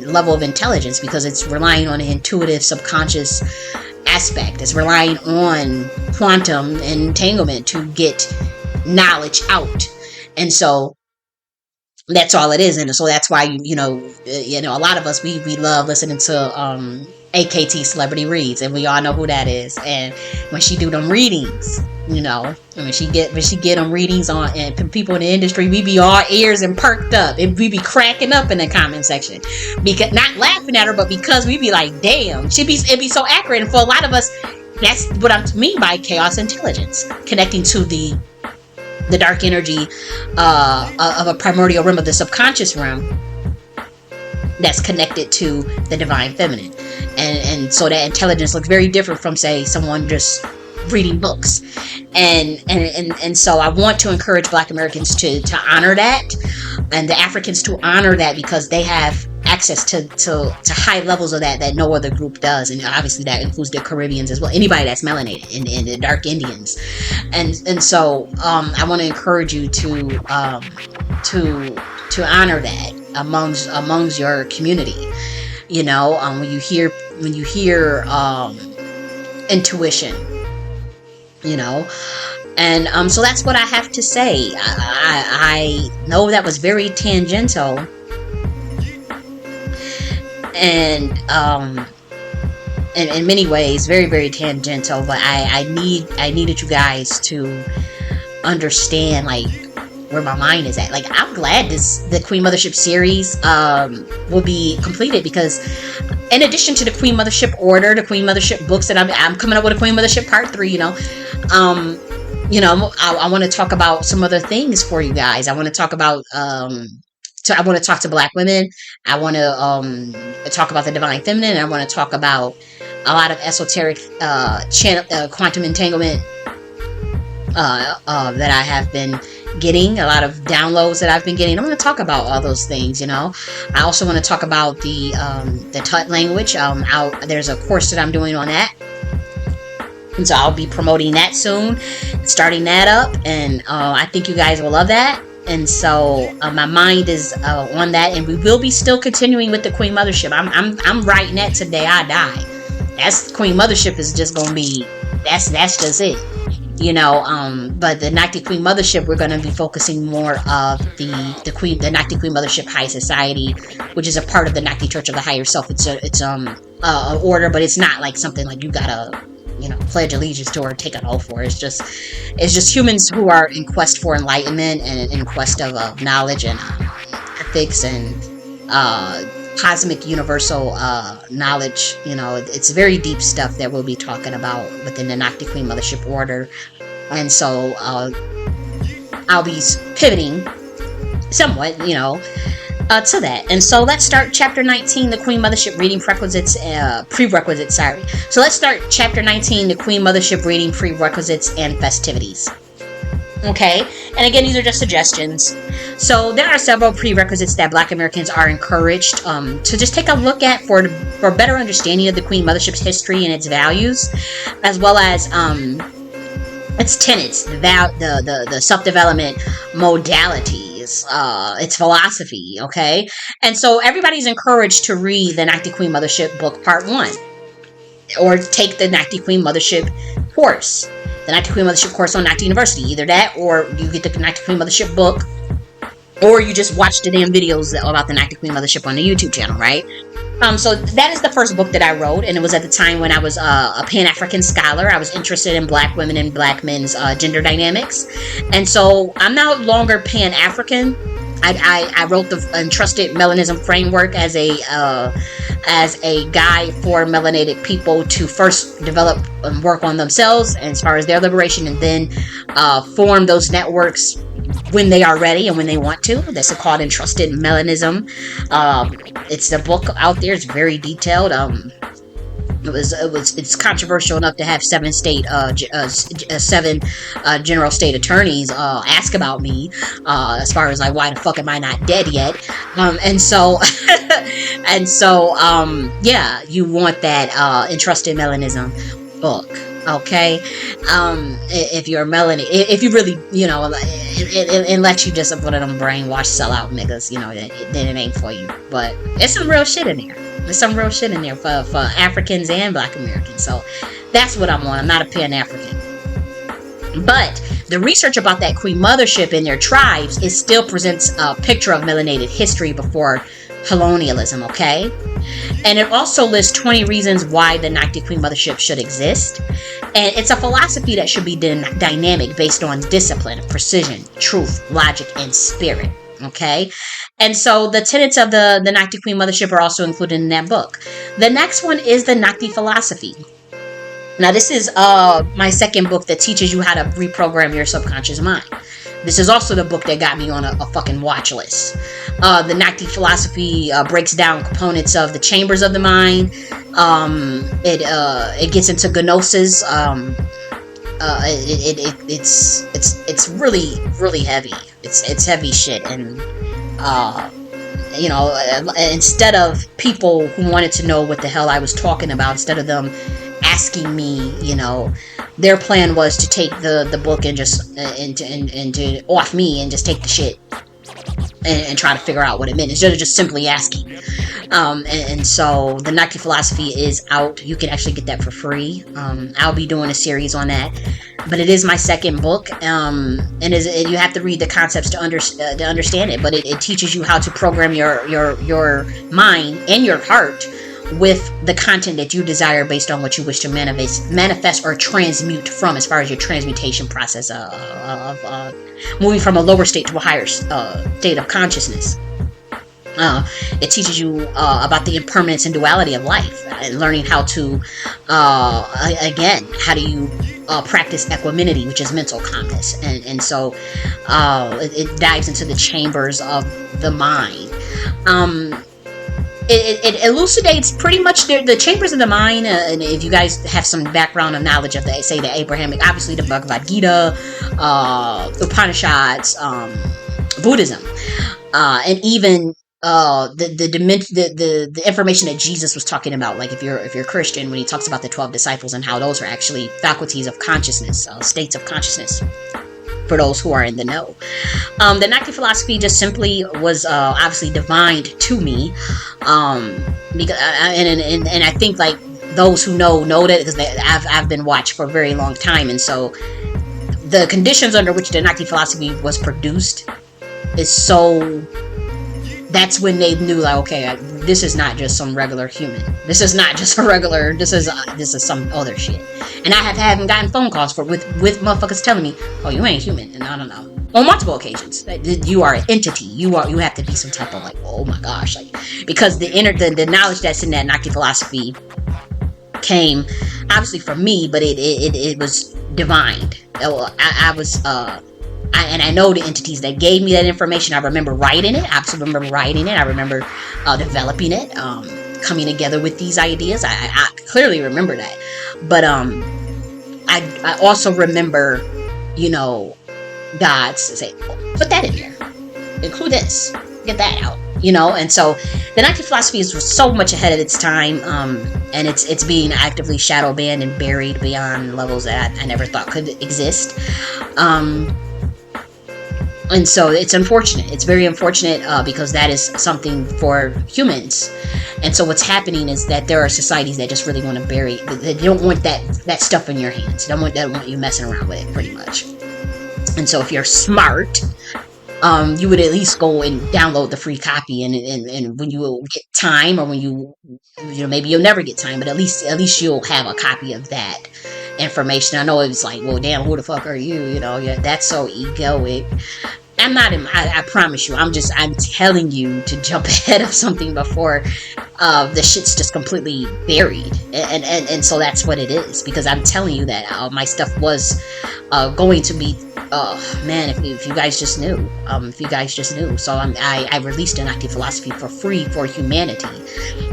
level of intelligence, because it's relying on an intuitive subconscious aspect. It's relying on quantum entanglement to get knowledge out. And so that's all it is. And so that's why you know a lot of us, we love listening to AKT Celebrity Reads, and we all know who that is. And when she do them readings, you know, when she get them readings on, and people in the industry, we be all ears and perked up, and we be cracking up in the comment section, because not laughing at her, but because we be like, damn, it be so accurate. And for a lot of us, that's what I mean by chaos intelligence, connecting to the dark energy of a primordial realm, of the subconscious realm, that's connected to the divine feminine. And so that intelligence looks very different from, say, someone just reading books. And so I want to encourage Black Americans to honor that, and the Africans to honor that, because they have access to high levels of that no other group does. And obviously that includes the Caribbeans as well, anybody that's melanated, and the dark Indians. And so I want to encourage you to honor that amongst your community. You know, when you hear intuition, you know. And so that's what I have to say. I know that was very tangential, and in many ways very, very tangential, but I needed you guys to understand, like, where my mind is at. Like, I'm glad the Queen Mothership series will be completed, because in addition to the Queen Mothership order, the Queen Mothership books, that I'm coming up with a Queen Mothership part 3, you know. I want to talk about some other things for you guys. I want to talk about I want to talk to Black women. I want to talk about the divine feminine. I want to talk about a lot of esoteric quantum entanglement that I have been getting, a lot of downloads that I've been getting. I want to talk about all those things, you know. I also want to talk about the Tut language. There's a course that I'm doing on that, and so I'll be promoting that soon, starting that up, and I think you guys will love that. And so my mind is on that, and we will be still continuing with the Queen Mothership. I'm writing that today I die. That's Queen Mothership is just gonna be, that's just it. You know, but the Nakhti Queen Mothership, we're going to be focusing more of the Nakhti Queen Mothership High Society, which is a part of the Nakhti Church of the Higher Self. It's a order, but it's not like something like you gotta pledge allegiance to or take an oath for. It's just humans who are in quest for enlightenment and in quest of knowledge and ethics and cosmic universal knowledge. It's very deep stuff that we'll be talking about within the Nakhti Queen Mothership order. And so I'll be pivoting somewhat, to that. And so let's start chapter 19, the Queen Mothership reading prerequisites. So let's start chapter 19, the Queen Mothership reading prerequisites and festivities. Okay, and again, these are just suggestions. So there are several prerequisites that Black Americans are encouraged to just take a look at for better understanding of the Queen Mothership's history and its values, as well as its tenets, the self-development modalities, its philosophy. Okay, and so everybody's encouraged to read the Nakhti Queen Mothership book part 1, or take the Nakhti Queen Mothership course. The Nakhti Queen Mothership course on Nakhti University. Either that, or you get the Nakhti Queen Mothership book, or you just watch the damn videos about the Nakhti Queen Mothership on the YouTube channel, right? So that is the first book that I wrote, and it was at the time when I was a Pan-African scholar. I was interested in Black women and Black men's gender dynamics, and so I'm no longer Pan-African. I wrote the Entrusted Melanism Framework as a guide for melanated people to first develop and work on themselves as far as their liberation, and then form those networks when they are ready and when they want to. That's called Entrusted Melanism. It's the book out there. It's very detailed. It's controversial enough to have seven general state attorneys ask about me as far as like, why the fuck am I not dead yet? And so yeah, you want that Entrusted Melanism book. Okay, if you're melanin, if you really, unless you just one of them brainwashed sellout niggas, then it ain't for you. But it's some real shit in there. There's some real shit in there for Africans and Black Americans. So that's what I'm on. I'm not a Pan-African. But the research about that Queen Mothership and their tribes, it still presents a picture of melanated history before colonialism, okay? And it also lists 20 reasons why the Nakhti Queen Mothership should exist. And it's a philosophy that should be dynamic, based on discipline, precision, truth, logic, and spirit. Okay, and so the tenets of the Nakhti Queen Mothership are also included in that book. The next one is the Nakhti philosophy. Now, this is my second book that teaches you how to reprogram your subconscious mind. This is also the book that got me on a fucking watch list. The Nakhti philosophy breaks down components of the chambers of the mind. It gets into gnosis. It's really heavy. It's heavy shit, and instead of people who wanted to know what the hell I was talking about, instead of them asking me, their plan was to take the book and just and to off me and just take the shit and try to figure out what it meant instead of just simply asking. And so the Nakhti philosophy is out. You can actually get that for free. I'll be doing a series on that, but it is my second book. And you have to read the concepts to understand it. But it teaches you how to program your mind and your heart with the content that you desire based on what you wish to manifest or transmute from, as far as your transmutation process of moving from a lower state to a higher state of consciousness. It teaches you about the impermanence and duality of life, and learning how to, how do you practice equanimity, which is mental calmness. And so it dives into the chambers of the mind. It elucidates pretty much the chambers of the mind, and if you guys have some background of knowledge of the Abrahamic, obviously the Bhagavad Gita, Upanishads, Buddhism, and even the information that Jesus was talking about, like if you're Christian, when he talks about the 12 disciples and how those are actually faculties of consciousness, states of consciousness, for those who are in the know. The Nakhti philosophy just simply was obviously divined to me, because and I think like those who know that, because I've been watched for a very long time, and so the conditions under which the Nakhti philosophy was produced is so that's when they knew, like, okay, this is not just some regular human. This is not just a regular. This is some other shit. And I haven't gotten phone calls with motherfuckers telling me, oh, you ain't human, and I don't know, on multiple occasions. You are an entity. You have to be some type of, like, oh my gosh, like, because the knowledge that's in that Nakhti philosophy came obviously from me, but it was divine. I know the entities that gave me that information. I remember writing it. I absolutely remember writing it. I remember developing it, coming together with these ideas. I clearly remember that. But I also remember, God's say, put that in there, include this, get that out, And so the Nakhti philosophy was so much ahead of its time, and it's being actively shadow banned and buried beyond levels that I never thought could exist. And so it's unfortunate. It's very unfortunate because that is something for humans. And so what's happening is that there are societies that just really want to bury. They don't want that stuff in your hands. They don't want you messing around with it, pretty much. And so if you're smart, you would at least go and download the free copy. And when you get time, or when maybe you'll never get time, but at least you'll have a copy of that information. I know it's like, well, damn, who the fuck are you? That's so egoic. I'm not. I promise you. I'm telling you to jump ahead of something before the shit's just completely buried. And so that's what it is. Because I'm telling you that my stuff was going to be. Oh man, if you guys just knew. So I released an Nakhti philosophy for free for humanity.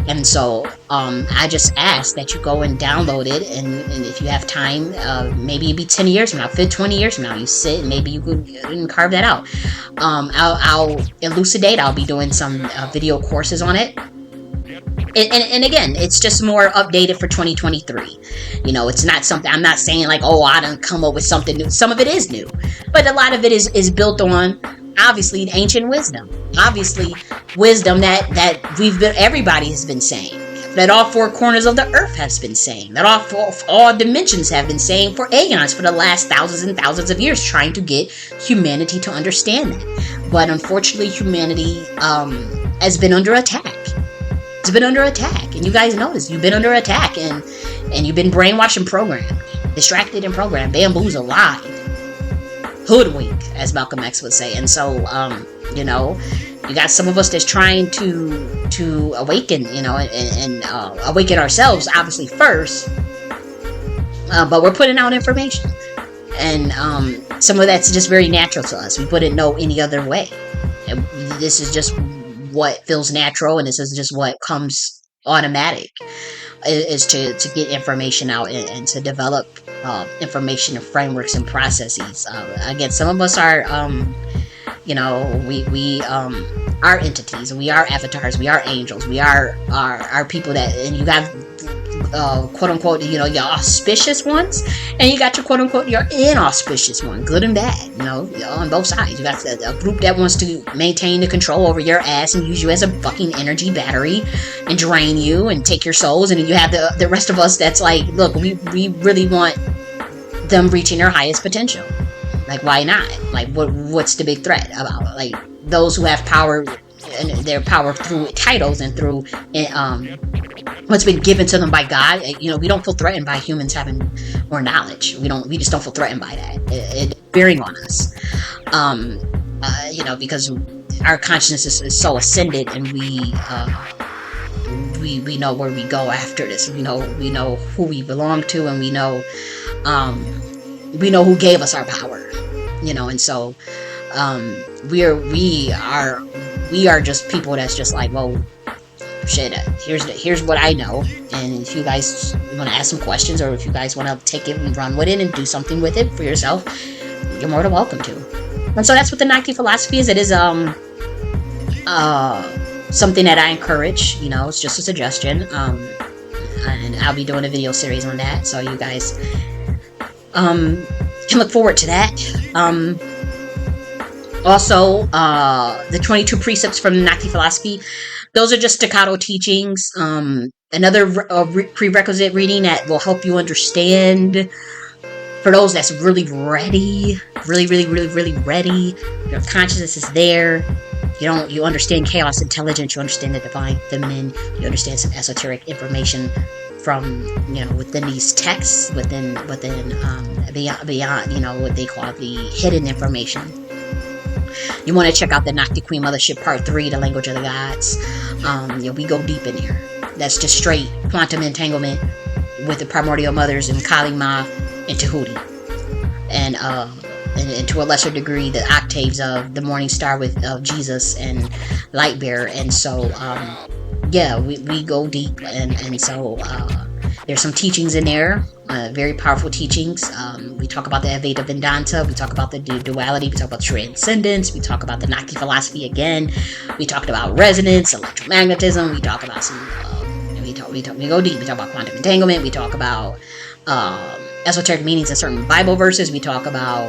And so I just ask that you go and download it, and if you have time, maybe it'll be 10 years from now, 20 years from now, you sit and maybe you could carve that out. I'll elucidate. I'll be doing some video courses on it. And again, it's just more updated for 2023. It's not something, I'm not saying like, oh, I done come up with something new. Some of it is new, but a lot of it is built on, obviously, ancient wisdom. Obviously, wisdom that everybody has been saying, that all four corners of the earth has been saying, that all dimensions have been saying for aeons, for the last thousands and thousands of years, trying to get humanity to understand that. But unfortunately, humanity has been under attack. It's been under attack, and you guys know this. You've been under attack, and you've been brainwashed and programmed, distracted and programmed, bamboozled, lied, hoodwinked, as Malcolm X would say. And so, you got some of us that's trying to awaken, and awaken ourselves, obviously, first. But we're putting out information, and some of that's just very natural to us. We wouldn't know any other way. And this is just what feels natural, and this is just what comes automatic, is to get information out and to develop information and frameworks and processes. Again, some of us are we are entities, and we are avatars, we are angels, we are people that, and you have quote unquote, your auspicious ones, and you got your quote unquote your inauspicious one, good and bad, on both sides. You got a group that wants to maintain the control over your ass and use you as a fucking energy battery and drain you and take your souls, and then you have the rest of us that's like, look, we really want them reaching their highest potential. Like, why not? Like, what's the big threat about, like, those who have power, and their power through titles and through what's been given to them by God? We don't feel threatened by humans having more knowledge. We just don't feel threatened by that. It's bearing on us, because our consciousness is so ascended, and we know where we go after this. We know who we belong to, and we know who gave us our power. And so we are just people that's just like, well, shit, here's what I know, and if you guys want to ask some questions, or if you guys want to take it and run with it and do something with it for yourself, you're more than welcome to. And so that's what the Nakhti philosophy is. It is something that I encourage. It's just a suggestion, and I'll be doing a video series on that, so you guys can look forward to that. Also, the 22 precepts from the Nakhti philosophy, those are just staccato teachings. Another prerequisite reading that will help you understand, for those that's really ready, really ready, your consciousness is there, You understand chaos intelligence, you understand the divine feminine, you understand some esoteric information from, within these texts, within beyond, what they call the hidden information. You want to check out the Nakhti Queen Mothership Part 3, the language of the gods. We go deep in here. That's just straight quantum entanglement with the primordial mothers and Kali Ma and Tahuti. And to a lesser degree, the octaves of the Morning Star with Jesus and Light Bearer. And so, we go deep. And so, there's some teachings in there, very powerful teachings. We talk about the Advaita Vedanta, we talk about the duality, we talk about transcendence, we talk about the Nakhti philosophy again, we talked about resonance, electromagnetism, we talk about some, we go deep, we talk about quantum entanglement, we talk about esoteric meanings of certain Bible verses, we talk about,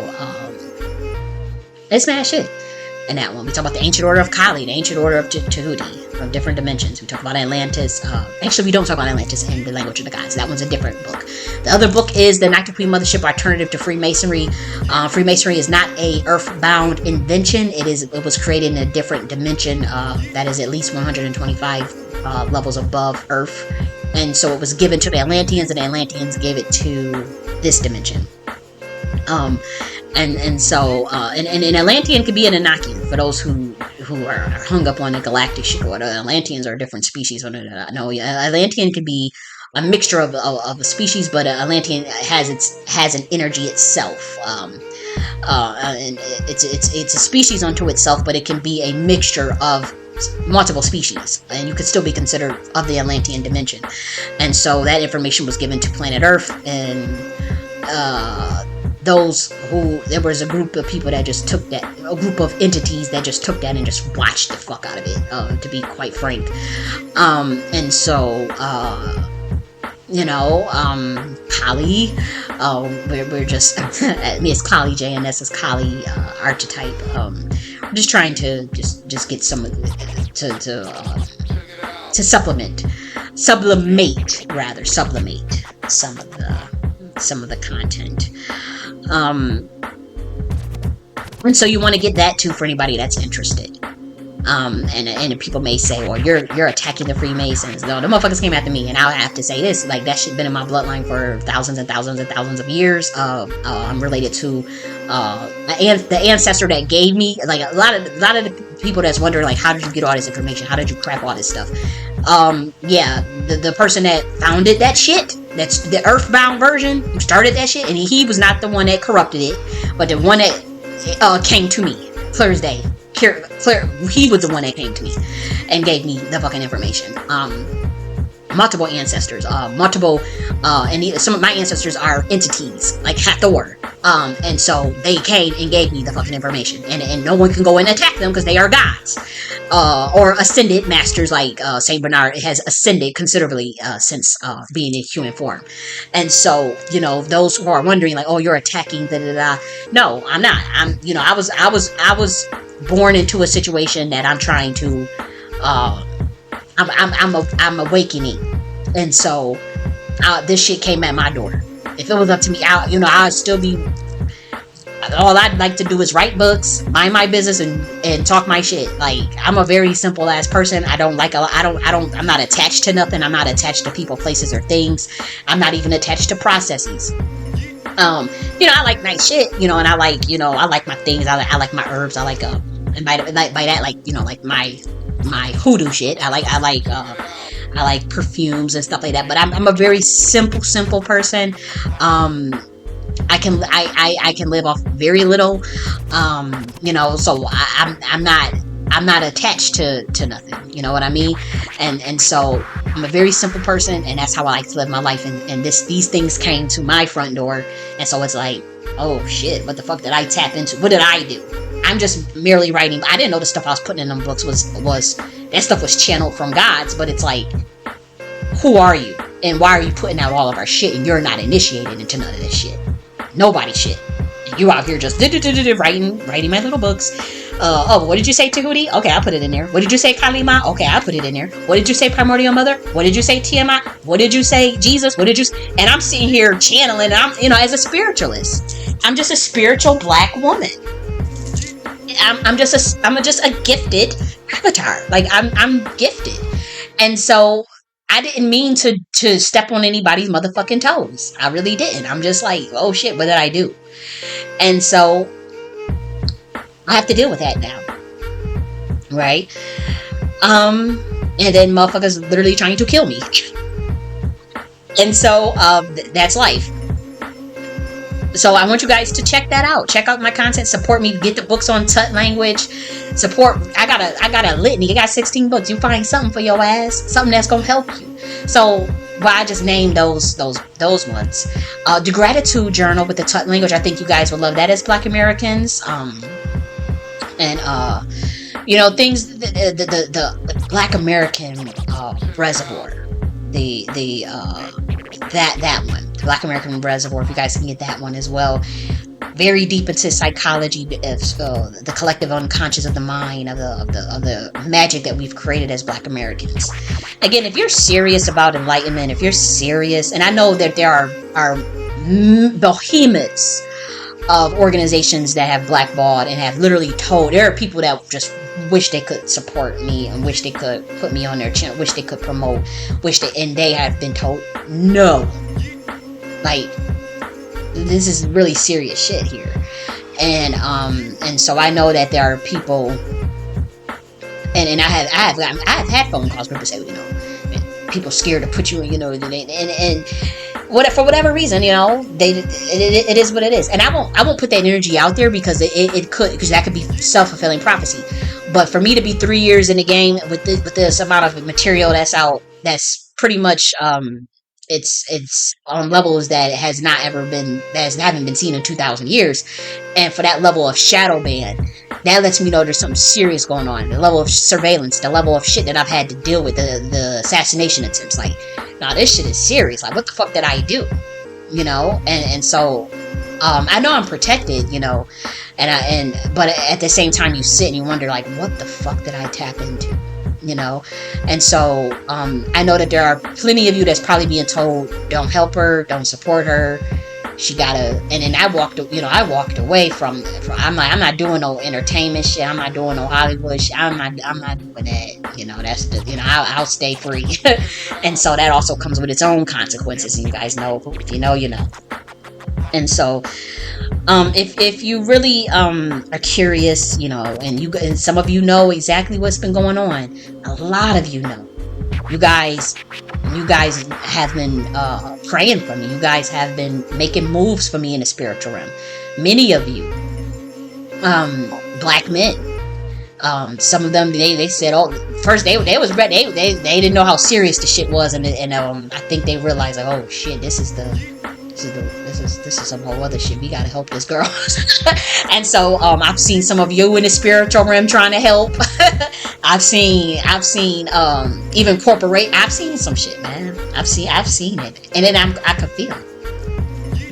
it's mad shit. In that one, we talk about the ancient order of Kali, the ancient order of Tahuti, from different dimensions. We talk about Atlantis. Actually, we don't talk about Atlantis in the language of the gods. That one's a different book. The other book is the Nakhti Queen Mothership Alternative to Freemasonry. Freemasonry is not a earthbound invention. It was created in a different dimension that is at least 125 levels above Earth, and so it was given to the Atlanteans, and the Atlanteans gave it to this dimension. And so an Atlantean could be an Enochian for those who are hung up on the galactic shit. Or the Atlanteans are a different species. No, Atlantean could be a mixture of a species, but an Atlantean has an energy itself. And it's a species unto itself, but it can be a mixture of multiple species, and you could still be considered of the Atlantean dimension. And so that information was given to planet Earth, and there was a group of people that just took that, a group of entities that just took that and just watched the fuck out of it, to be quite frank. And so, Kali, we're just, me as Kali, J.N.S. as Kali archetype, we're just trying to just get some, to sublimate some of the content. And so you want to get that too for anybody that's interested. And people may say, well, you're attacking the Freemasons. No, the motherfuckers came after me, and I'll have to say this, like, that shit been in my bloodline for thousands and thousands and thousands of years. I'm related to the ancestor that gave me, like, a lot of the people that's wondering, like, how did you get all this information? How did you crack all this stuff? The person that founded that shit, that's the earthbound version, who started that shit, and he was not the one that corrupted it, but the one that came to me, Thursday. He was the one that came to me and gave me the fucking information. Multiple ancestors, and some of my ancestors are entities, like Hathor. And so they came and gave me the fucking information, and no one can go and attack them because they are gods, or ascended masters, like Saint Bernard has ascended considerably since being in human form. And so, those who are wondering, like, oh, you're attacking no, I'm not. I was born into a situation that I'm trying to, I'm awakening, and so this shit came at my door. If it was up to me, I'd still be. All I'd like to do is write books, mind my business, and talk my shit. Like, I'm a very simple ass person. I'm not attached to nothing. I'm not attached to people, places, or things. I'm not even attached to processes. I like nice shit, and I like my things. I like my herbs. I like and by that, like my hoodoo shit. I like perfumes and stuff like that. But I'm a very simple person. I can live off very little. So I'm not attached to nothing. You know what I mean? And so I'm a very simple person, and that's how I like to live my life. And these things came to my front door, and so it's like, oh shit, what the fuck did I tap into? What did I do? I'm just merely writing. I didn't know the stuff I was putting in them books was that stuff was channeled from gods. But it's like, who are you, and why are you putting out all of our shit, and you're not initiated into none of this shit? Nobody's shit. You out here just writing my little books. What did you say, Tahuti? Okay, I'll put it in there. What did you say, Kalima? Okay, I'll put it in there. What did you say, Primordial Mother? What did you say, Tiamat? What did you say, Jesus? And I'm sitting here channeling, and I'm, as a spiritualist, I'm just a spiritual black woman. I'm just a gifted avatar. Like I'm gifted. And so I didn't mean to step on anybody's motherfucking toes. I really didn't. I'm just like, oh shit, what did I do? And so I have to deal with that now. Right? And then motherfuckers literally trying to kill me. And so that's life. So I want you guys to check that out. Check out my content. Support me. Get the books on Tut language. Support. I got a litany. I got 16 books. You find something for your ass. Something that's gonna help you. So I just named those ones. The gratitude journal with the Tut language. I think you guys would love that as Black Americans. And things. The Black American reservoir. That one, the Black American Reservoir, if you guys can get that one as well. Very deep into psychology, the collective unconscious of the mind, of the magic that we've created as Black Americans. Again, if you're serious about enlightenment, if you're serious, and I know that there are behemoths of organizations that have blackballed and have literally told, there are people that just wish they could support me and wish they could put me on their channel, wish they could promote, and they have been told no. Like, this is really serious shit here. And so I know that there are people, and I have had phone calls where people say, people scared to put you in, and for whatever reason, it is what it is. And I won't put that energy out there because it could, because that could be self-fulfilling prophecy. But for me to be 3 years in the game with this amount of material that's out, that's pretty much it's on levels that haven't been seen in 2,000 years, and for that level of shadow ban, that lets me know there's something serious going on. The level of surveillance, the level of shit that I've had to deal with, the assassination attempts. Like, nah, this shit is serious. Like, what the fuck did I do? And so I know I'm protected, but at the same time you sit and you wonder, like, what the fuck did I tap into? And so I know that there are plenty of you that's probably being told, don't help her, don't support her, she gotta, and then I walked away from I'm not doing no entertainment shit, I'm not doing no Hollywood shit, I'm not doing that, that's the, I'll stay free. And so that also comes with its own consequences, and you guys know, if you know, you know. And so if you really are curious, and some of you know exactly what's been going on, a lot of you know, you guys have been praying for me, you guys have been making moves for me in the spiritual realm. Many of you Black men, some of them, they said, oh, first they was ready, they didn't know how serious the shit was, and I think they realized, like, oh shit, this is some whole other shit. We gotta help this girl. And so I've seen some of you in the spiritual realm trying to help. I've seen even corporate. I've seen some shit, man. I've seen it, and then I could feel.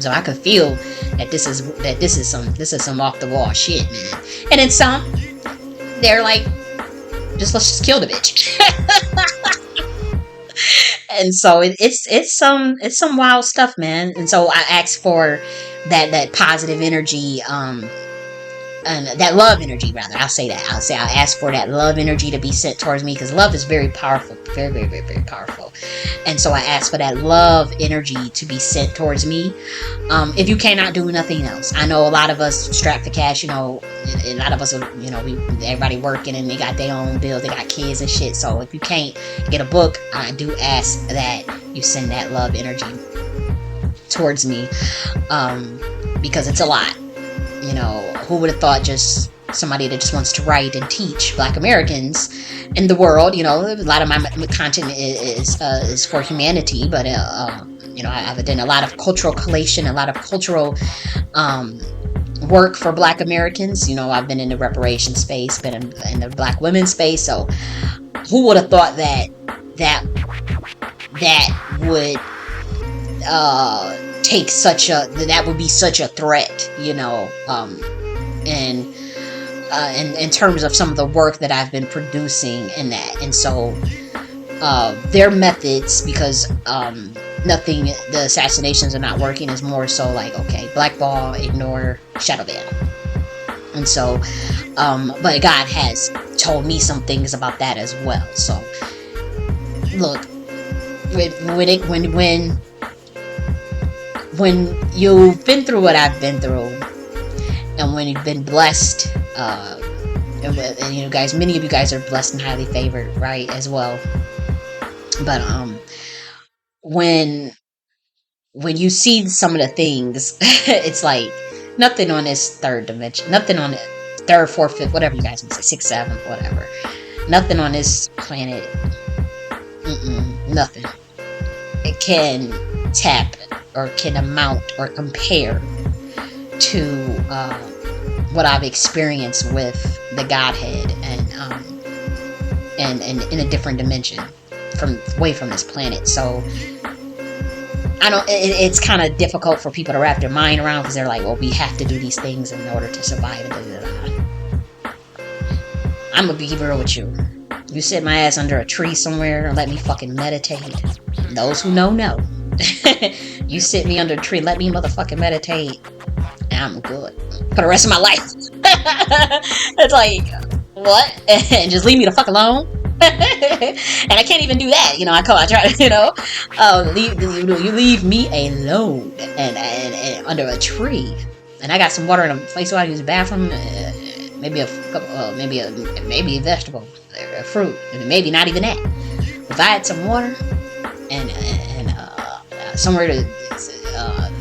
So I could feel that this is some off the wall shit, man. And then some, they're like, let's just kill the bitch. And so it's some wild stuff, man. And so I asked for that positive energy, and that love energy, rather. I'll ask for that love energy to be sent towards me, because love is very powerful, very, very, very, very powerful. And so I asked for that love energy to be sent towards me. If you cannot do nothing else, I know a lot of us strapped for cash. A lot of us are, everybody working and they got their own bills, they got kids and shit. So if you can't get a book, I do ask that you send that love energy towards me, because it's a lot. Who would have thought just somebody that just wants to write and teach Black Americans in the world, a lot of my content is for humanity, but I've done a lot of cultural collation, a lot of cultural work for Black Americans. I've been in the reparation space, been in the Black women's space. So who would have thought that would that would be such a threat, and in terms of some of the work that I've been producing in that. And so their methods, because the assassinations are not working, is more so like, okay, blackball, ignore, shadow ban. And so But God has told me some things about that as well. So look, when you've been through what I've been through, and when you've been blessed, and you guys, many of you guys are blessed and highly favored, right, as well. But when you see some of the things, it's like nothing on this third dimension, nothing on the third, fourth, fifth, whatever you guys want to say, sixth, seventh, whatever. Nothing on this planet, nothing. It can tap or can amount or compare to what I've experienced with the Godhead, and in a different dimension, away from this planet. So I don't. It's kind of difficult for people to wrap their mind around, because they're like, well, we have to do these things in order to survive. I'm gonna be real with you. You sit my ass under a tree somewhere and let me fucking meditate. Those who know. You sit me under a tree, let me motherfucking meditate, and I'm good for the rest of my life. It's like, what? And just leave me the fuck alone. And I can't even do that, I try to, you leave me alone and under a tree, and I got some water in a place where I use the bathroom, maybe a vegetable, a fruit, and maybe not even that. If I had some water and somewhere to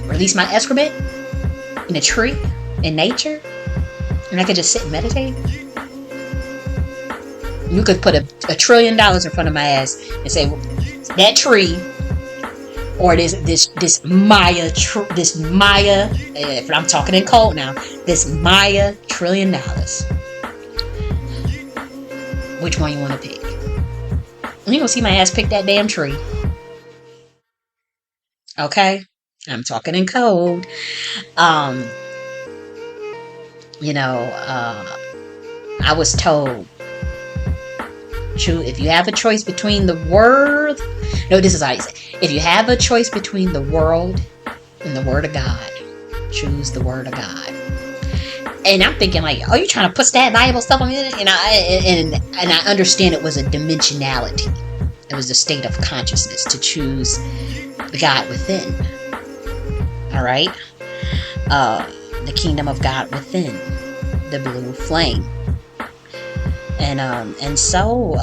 release my excrement in a tree, in nature, and I could just sit and meditate. You could put $1 trillion in front of my ass and say, that tree, or this Maya, if I'm talking in code now, this Maya $1 trillion. Which one you want to pick? You gonna see my ass pick that damn tree. Okay? I'm talking in code. I was told, if you have a choice between the world, this is how you say, if you have a choice between the world and the Word of God, choose the Word of God. And I'm thinking like, oh, you trying to put that Bible stuff on me? And I understand it was a dimensionality. It was a state of consciousness to choose the God within. All right, the kingdom of God within, the blue flame. And so,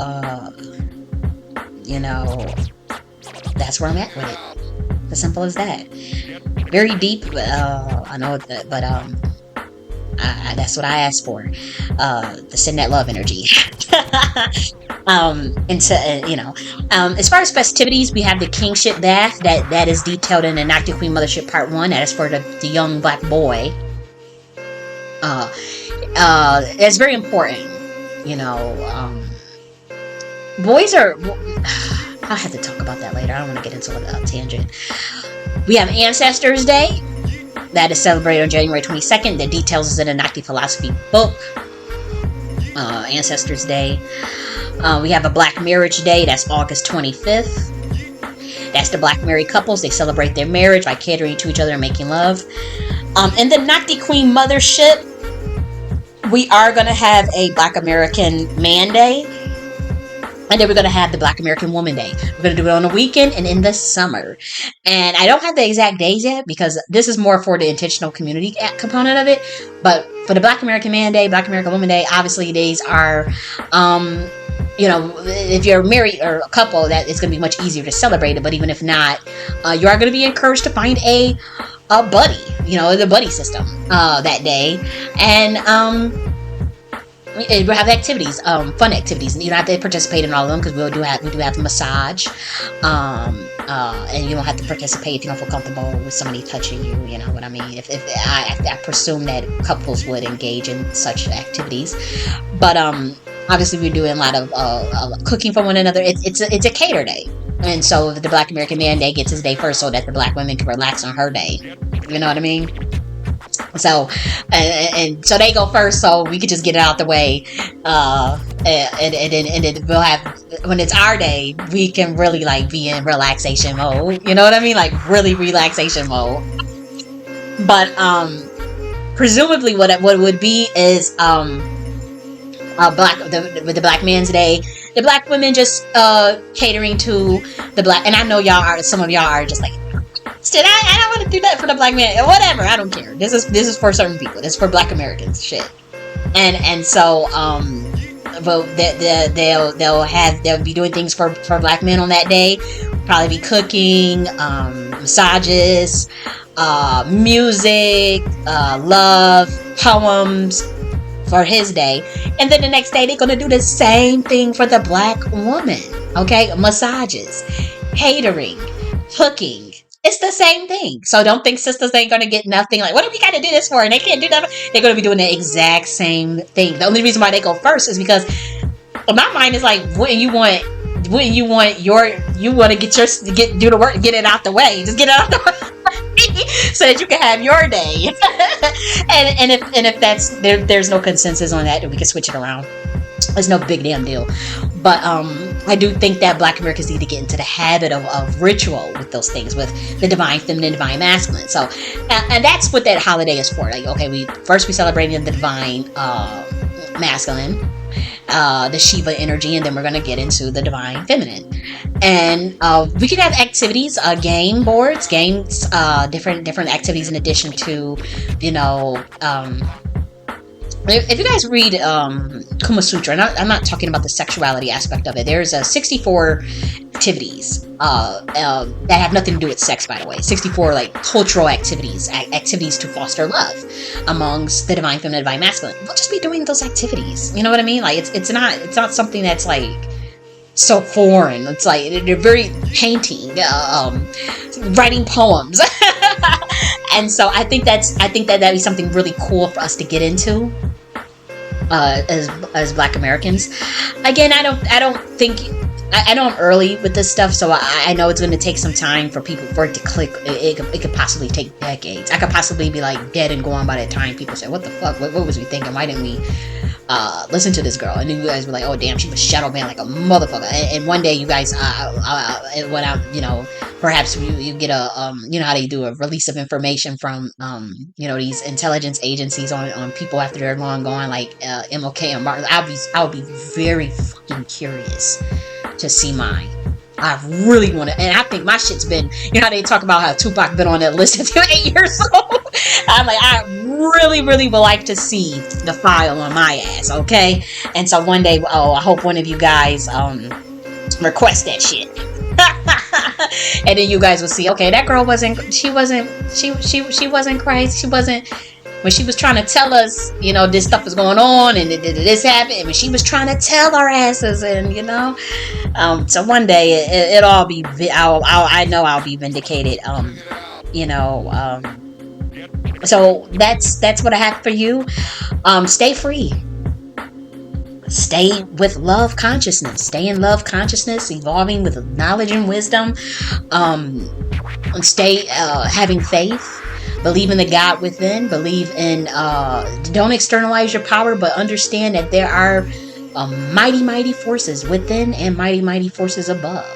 that's where I'm at with it. As simple as that. Very deep, I know that, but that's what I asked for. To send that love energy. As far as festivities, we have the Kingship Bath that is detailed in the Nakhti Queen Mothership Part 1. That is for the young black boy. It's very important. Boys are, I'll have to talk about that later. I don't want to get into a tangent. We have Ancestors Day. That is celebrated on January 22nd. The details is in the Nakhti Philosophy book. Ancestors Day. We have a Black Marriage Day. That's August 25th. That's the Black married couples. They celebrate their marriage by catering to each other and making love. In the Nakhti Queen Mothership, we are going to have a Black American Man Day. And then we're going to have the Black American Woman Day. We're going to do it on the weekend and in the summer. And I don't have the exact days yet, because this is more for the intentional community component of it. But for the Black American Man Day, Black American Woman Day, obviously these are, if you're married or a couple, that it's going to be much easier to celebrate it. But even if not, you are going to be encouraged to find a buddy, the buddy system that day. And we'll have activities, fun activities. You don't have to participate in all of them, because we do have massage, and you don't have to participate if you don't feel comfortable with somebody touching you. You know what I mean? If I presume that couples would engage in such activities, but obviously we're doing a lot of cooking for one another. It's a cater day, and so the Black American Man Day gets his day first, so that the Black women can relax on her day. You know what I mean? So, and so they go first, so we could just get it out the way, and then we'll have, when it's our day, we can really like be in relaxation mode. You know what I mean? Like really relaxation mode. But presumably, what it would be is with the Black Man's Day, the Black women just catering to the Black. And I know y'all are, some of y'all are just like, I don't want to do that for the Black man. Whatever, I don't care. This is for certain people. This is for Black Americans. Shit. And so well, they'll be doing things for Black men on that day. Probably be cooking, massages, music, love, poems for his day. And then the next day they're gonna do the same thing for the Black woman. Okay, massages, catering, cooking. It's the same thing. So don't think sisters ain't gonna get nothing. Like, what do we gotta do this for? And they can't do nothing. They're gonna be doing the exact same thing. The only reason why they go first is because my mind is like, you want to do the work, get it out the way. Just get it out the way so that you can have your day. and if that's there's no consensus on that, then we can switch it around. It's no big damn deal. But I do think that Black Americans need to get into the habit of ritual with those things, with the divine feminine, divine masculine. So, and that's what that holiday is for. Like, okay, we celebrating the divine masculine, the Shiva energy, and then we're gonna get into the divine feminine. And we can have activities, game boards, games, different activities in addition to, you know. If you guys read Kama Sutra, and I'm not talking about the sexuality aspect of it, there's 64 activities that have nothing to do with sex, by the way. 64 like cultural activities to foster love amongst the divine feminine, divine masculine. We'll just be doing those activities. You know what I mean? Like it's not something that's like so foreign. It's like they're very painting, writing poems. And so I think that'd be something really cool for us to get into. As Black Americans, again, I don't think I know I'm early with this stuff, so I know it's going to take some time for it to click. It could possibly take decades. I could possibly be like dead and gone by that time. People say, "What the fuck? What was we thinking? Why didn't we listen to this girl?" And then you guys were like, "Oh damn, she was shadow man like a motherfucker." And one day you guys went out, you know. Perhaps you get a you know how they do a release of information from you know, these intelligence agencies on people after they're long gone, like MLK and Martin. I'll be very fucking curious to see mine. I really want to, and I think my shit's been, you know how they talk about how Tupac been on that list until 8 years old. I'm like, I really would like to see the file on my ass, okay? And so one day, I hope one of you guys request that shit. And then you guys will see, okay, that girl wasn't Christ. She wasn't, when she was trying to tell us, you know, this stuff was going on and this happened, and when she was trying to tell our asses, and you know, so one day it'll all be, I know I'll be vindicated, you know, so that's what I have for you. Stay free. Stay with love consciousness. Stay in love consciousness, evolving with knowledge and wisdom. Stay having faith. Believe in the God within. Believe in. Don't externalize your power, but understand that there are mighty forces within and mighty forces above.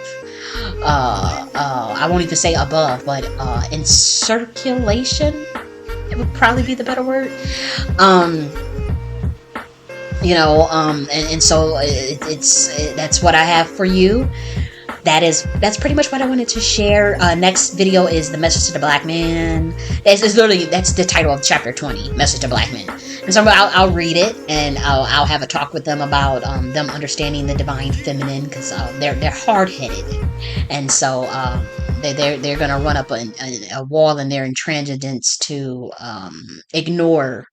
I won't even say above, but in circulation, it would probably be the better word. You know, and so that's what I have for you. That's pretty much what I wanted to share. Next video is the message to the Black man. That's the title of chapter 20, message to Black men. And so I'll read it, and I'll have a talk with them about them understanding the divine feminine, because they're hard-headed, and so they're gonna run up a wall in their intransigence to ignore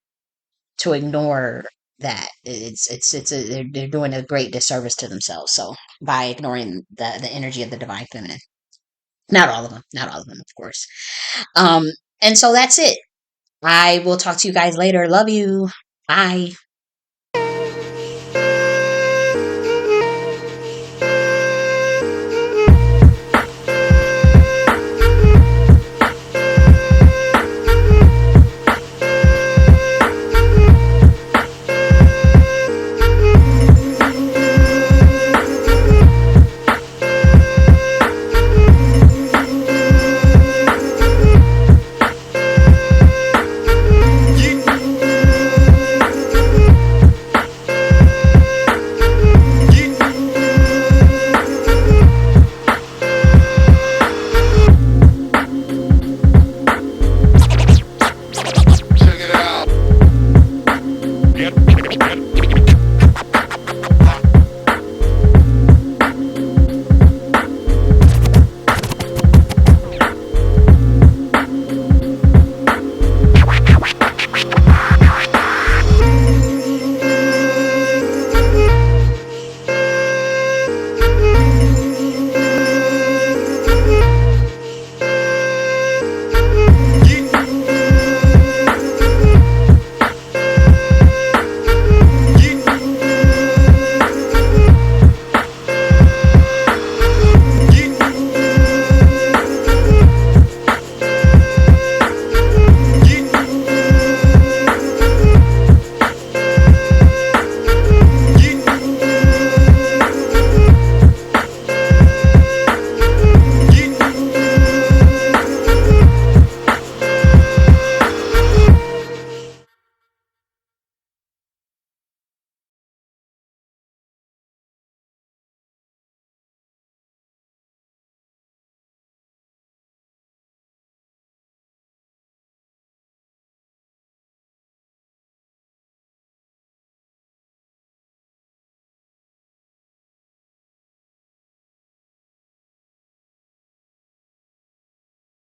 that. They're doing a great disservice to themselves, so by ignoring the energy of the divine feminine. Not all of them, of course. And so that's it. I will talk to you guys later. Love you. Bye.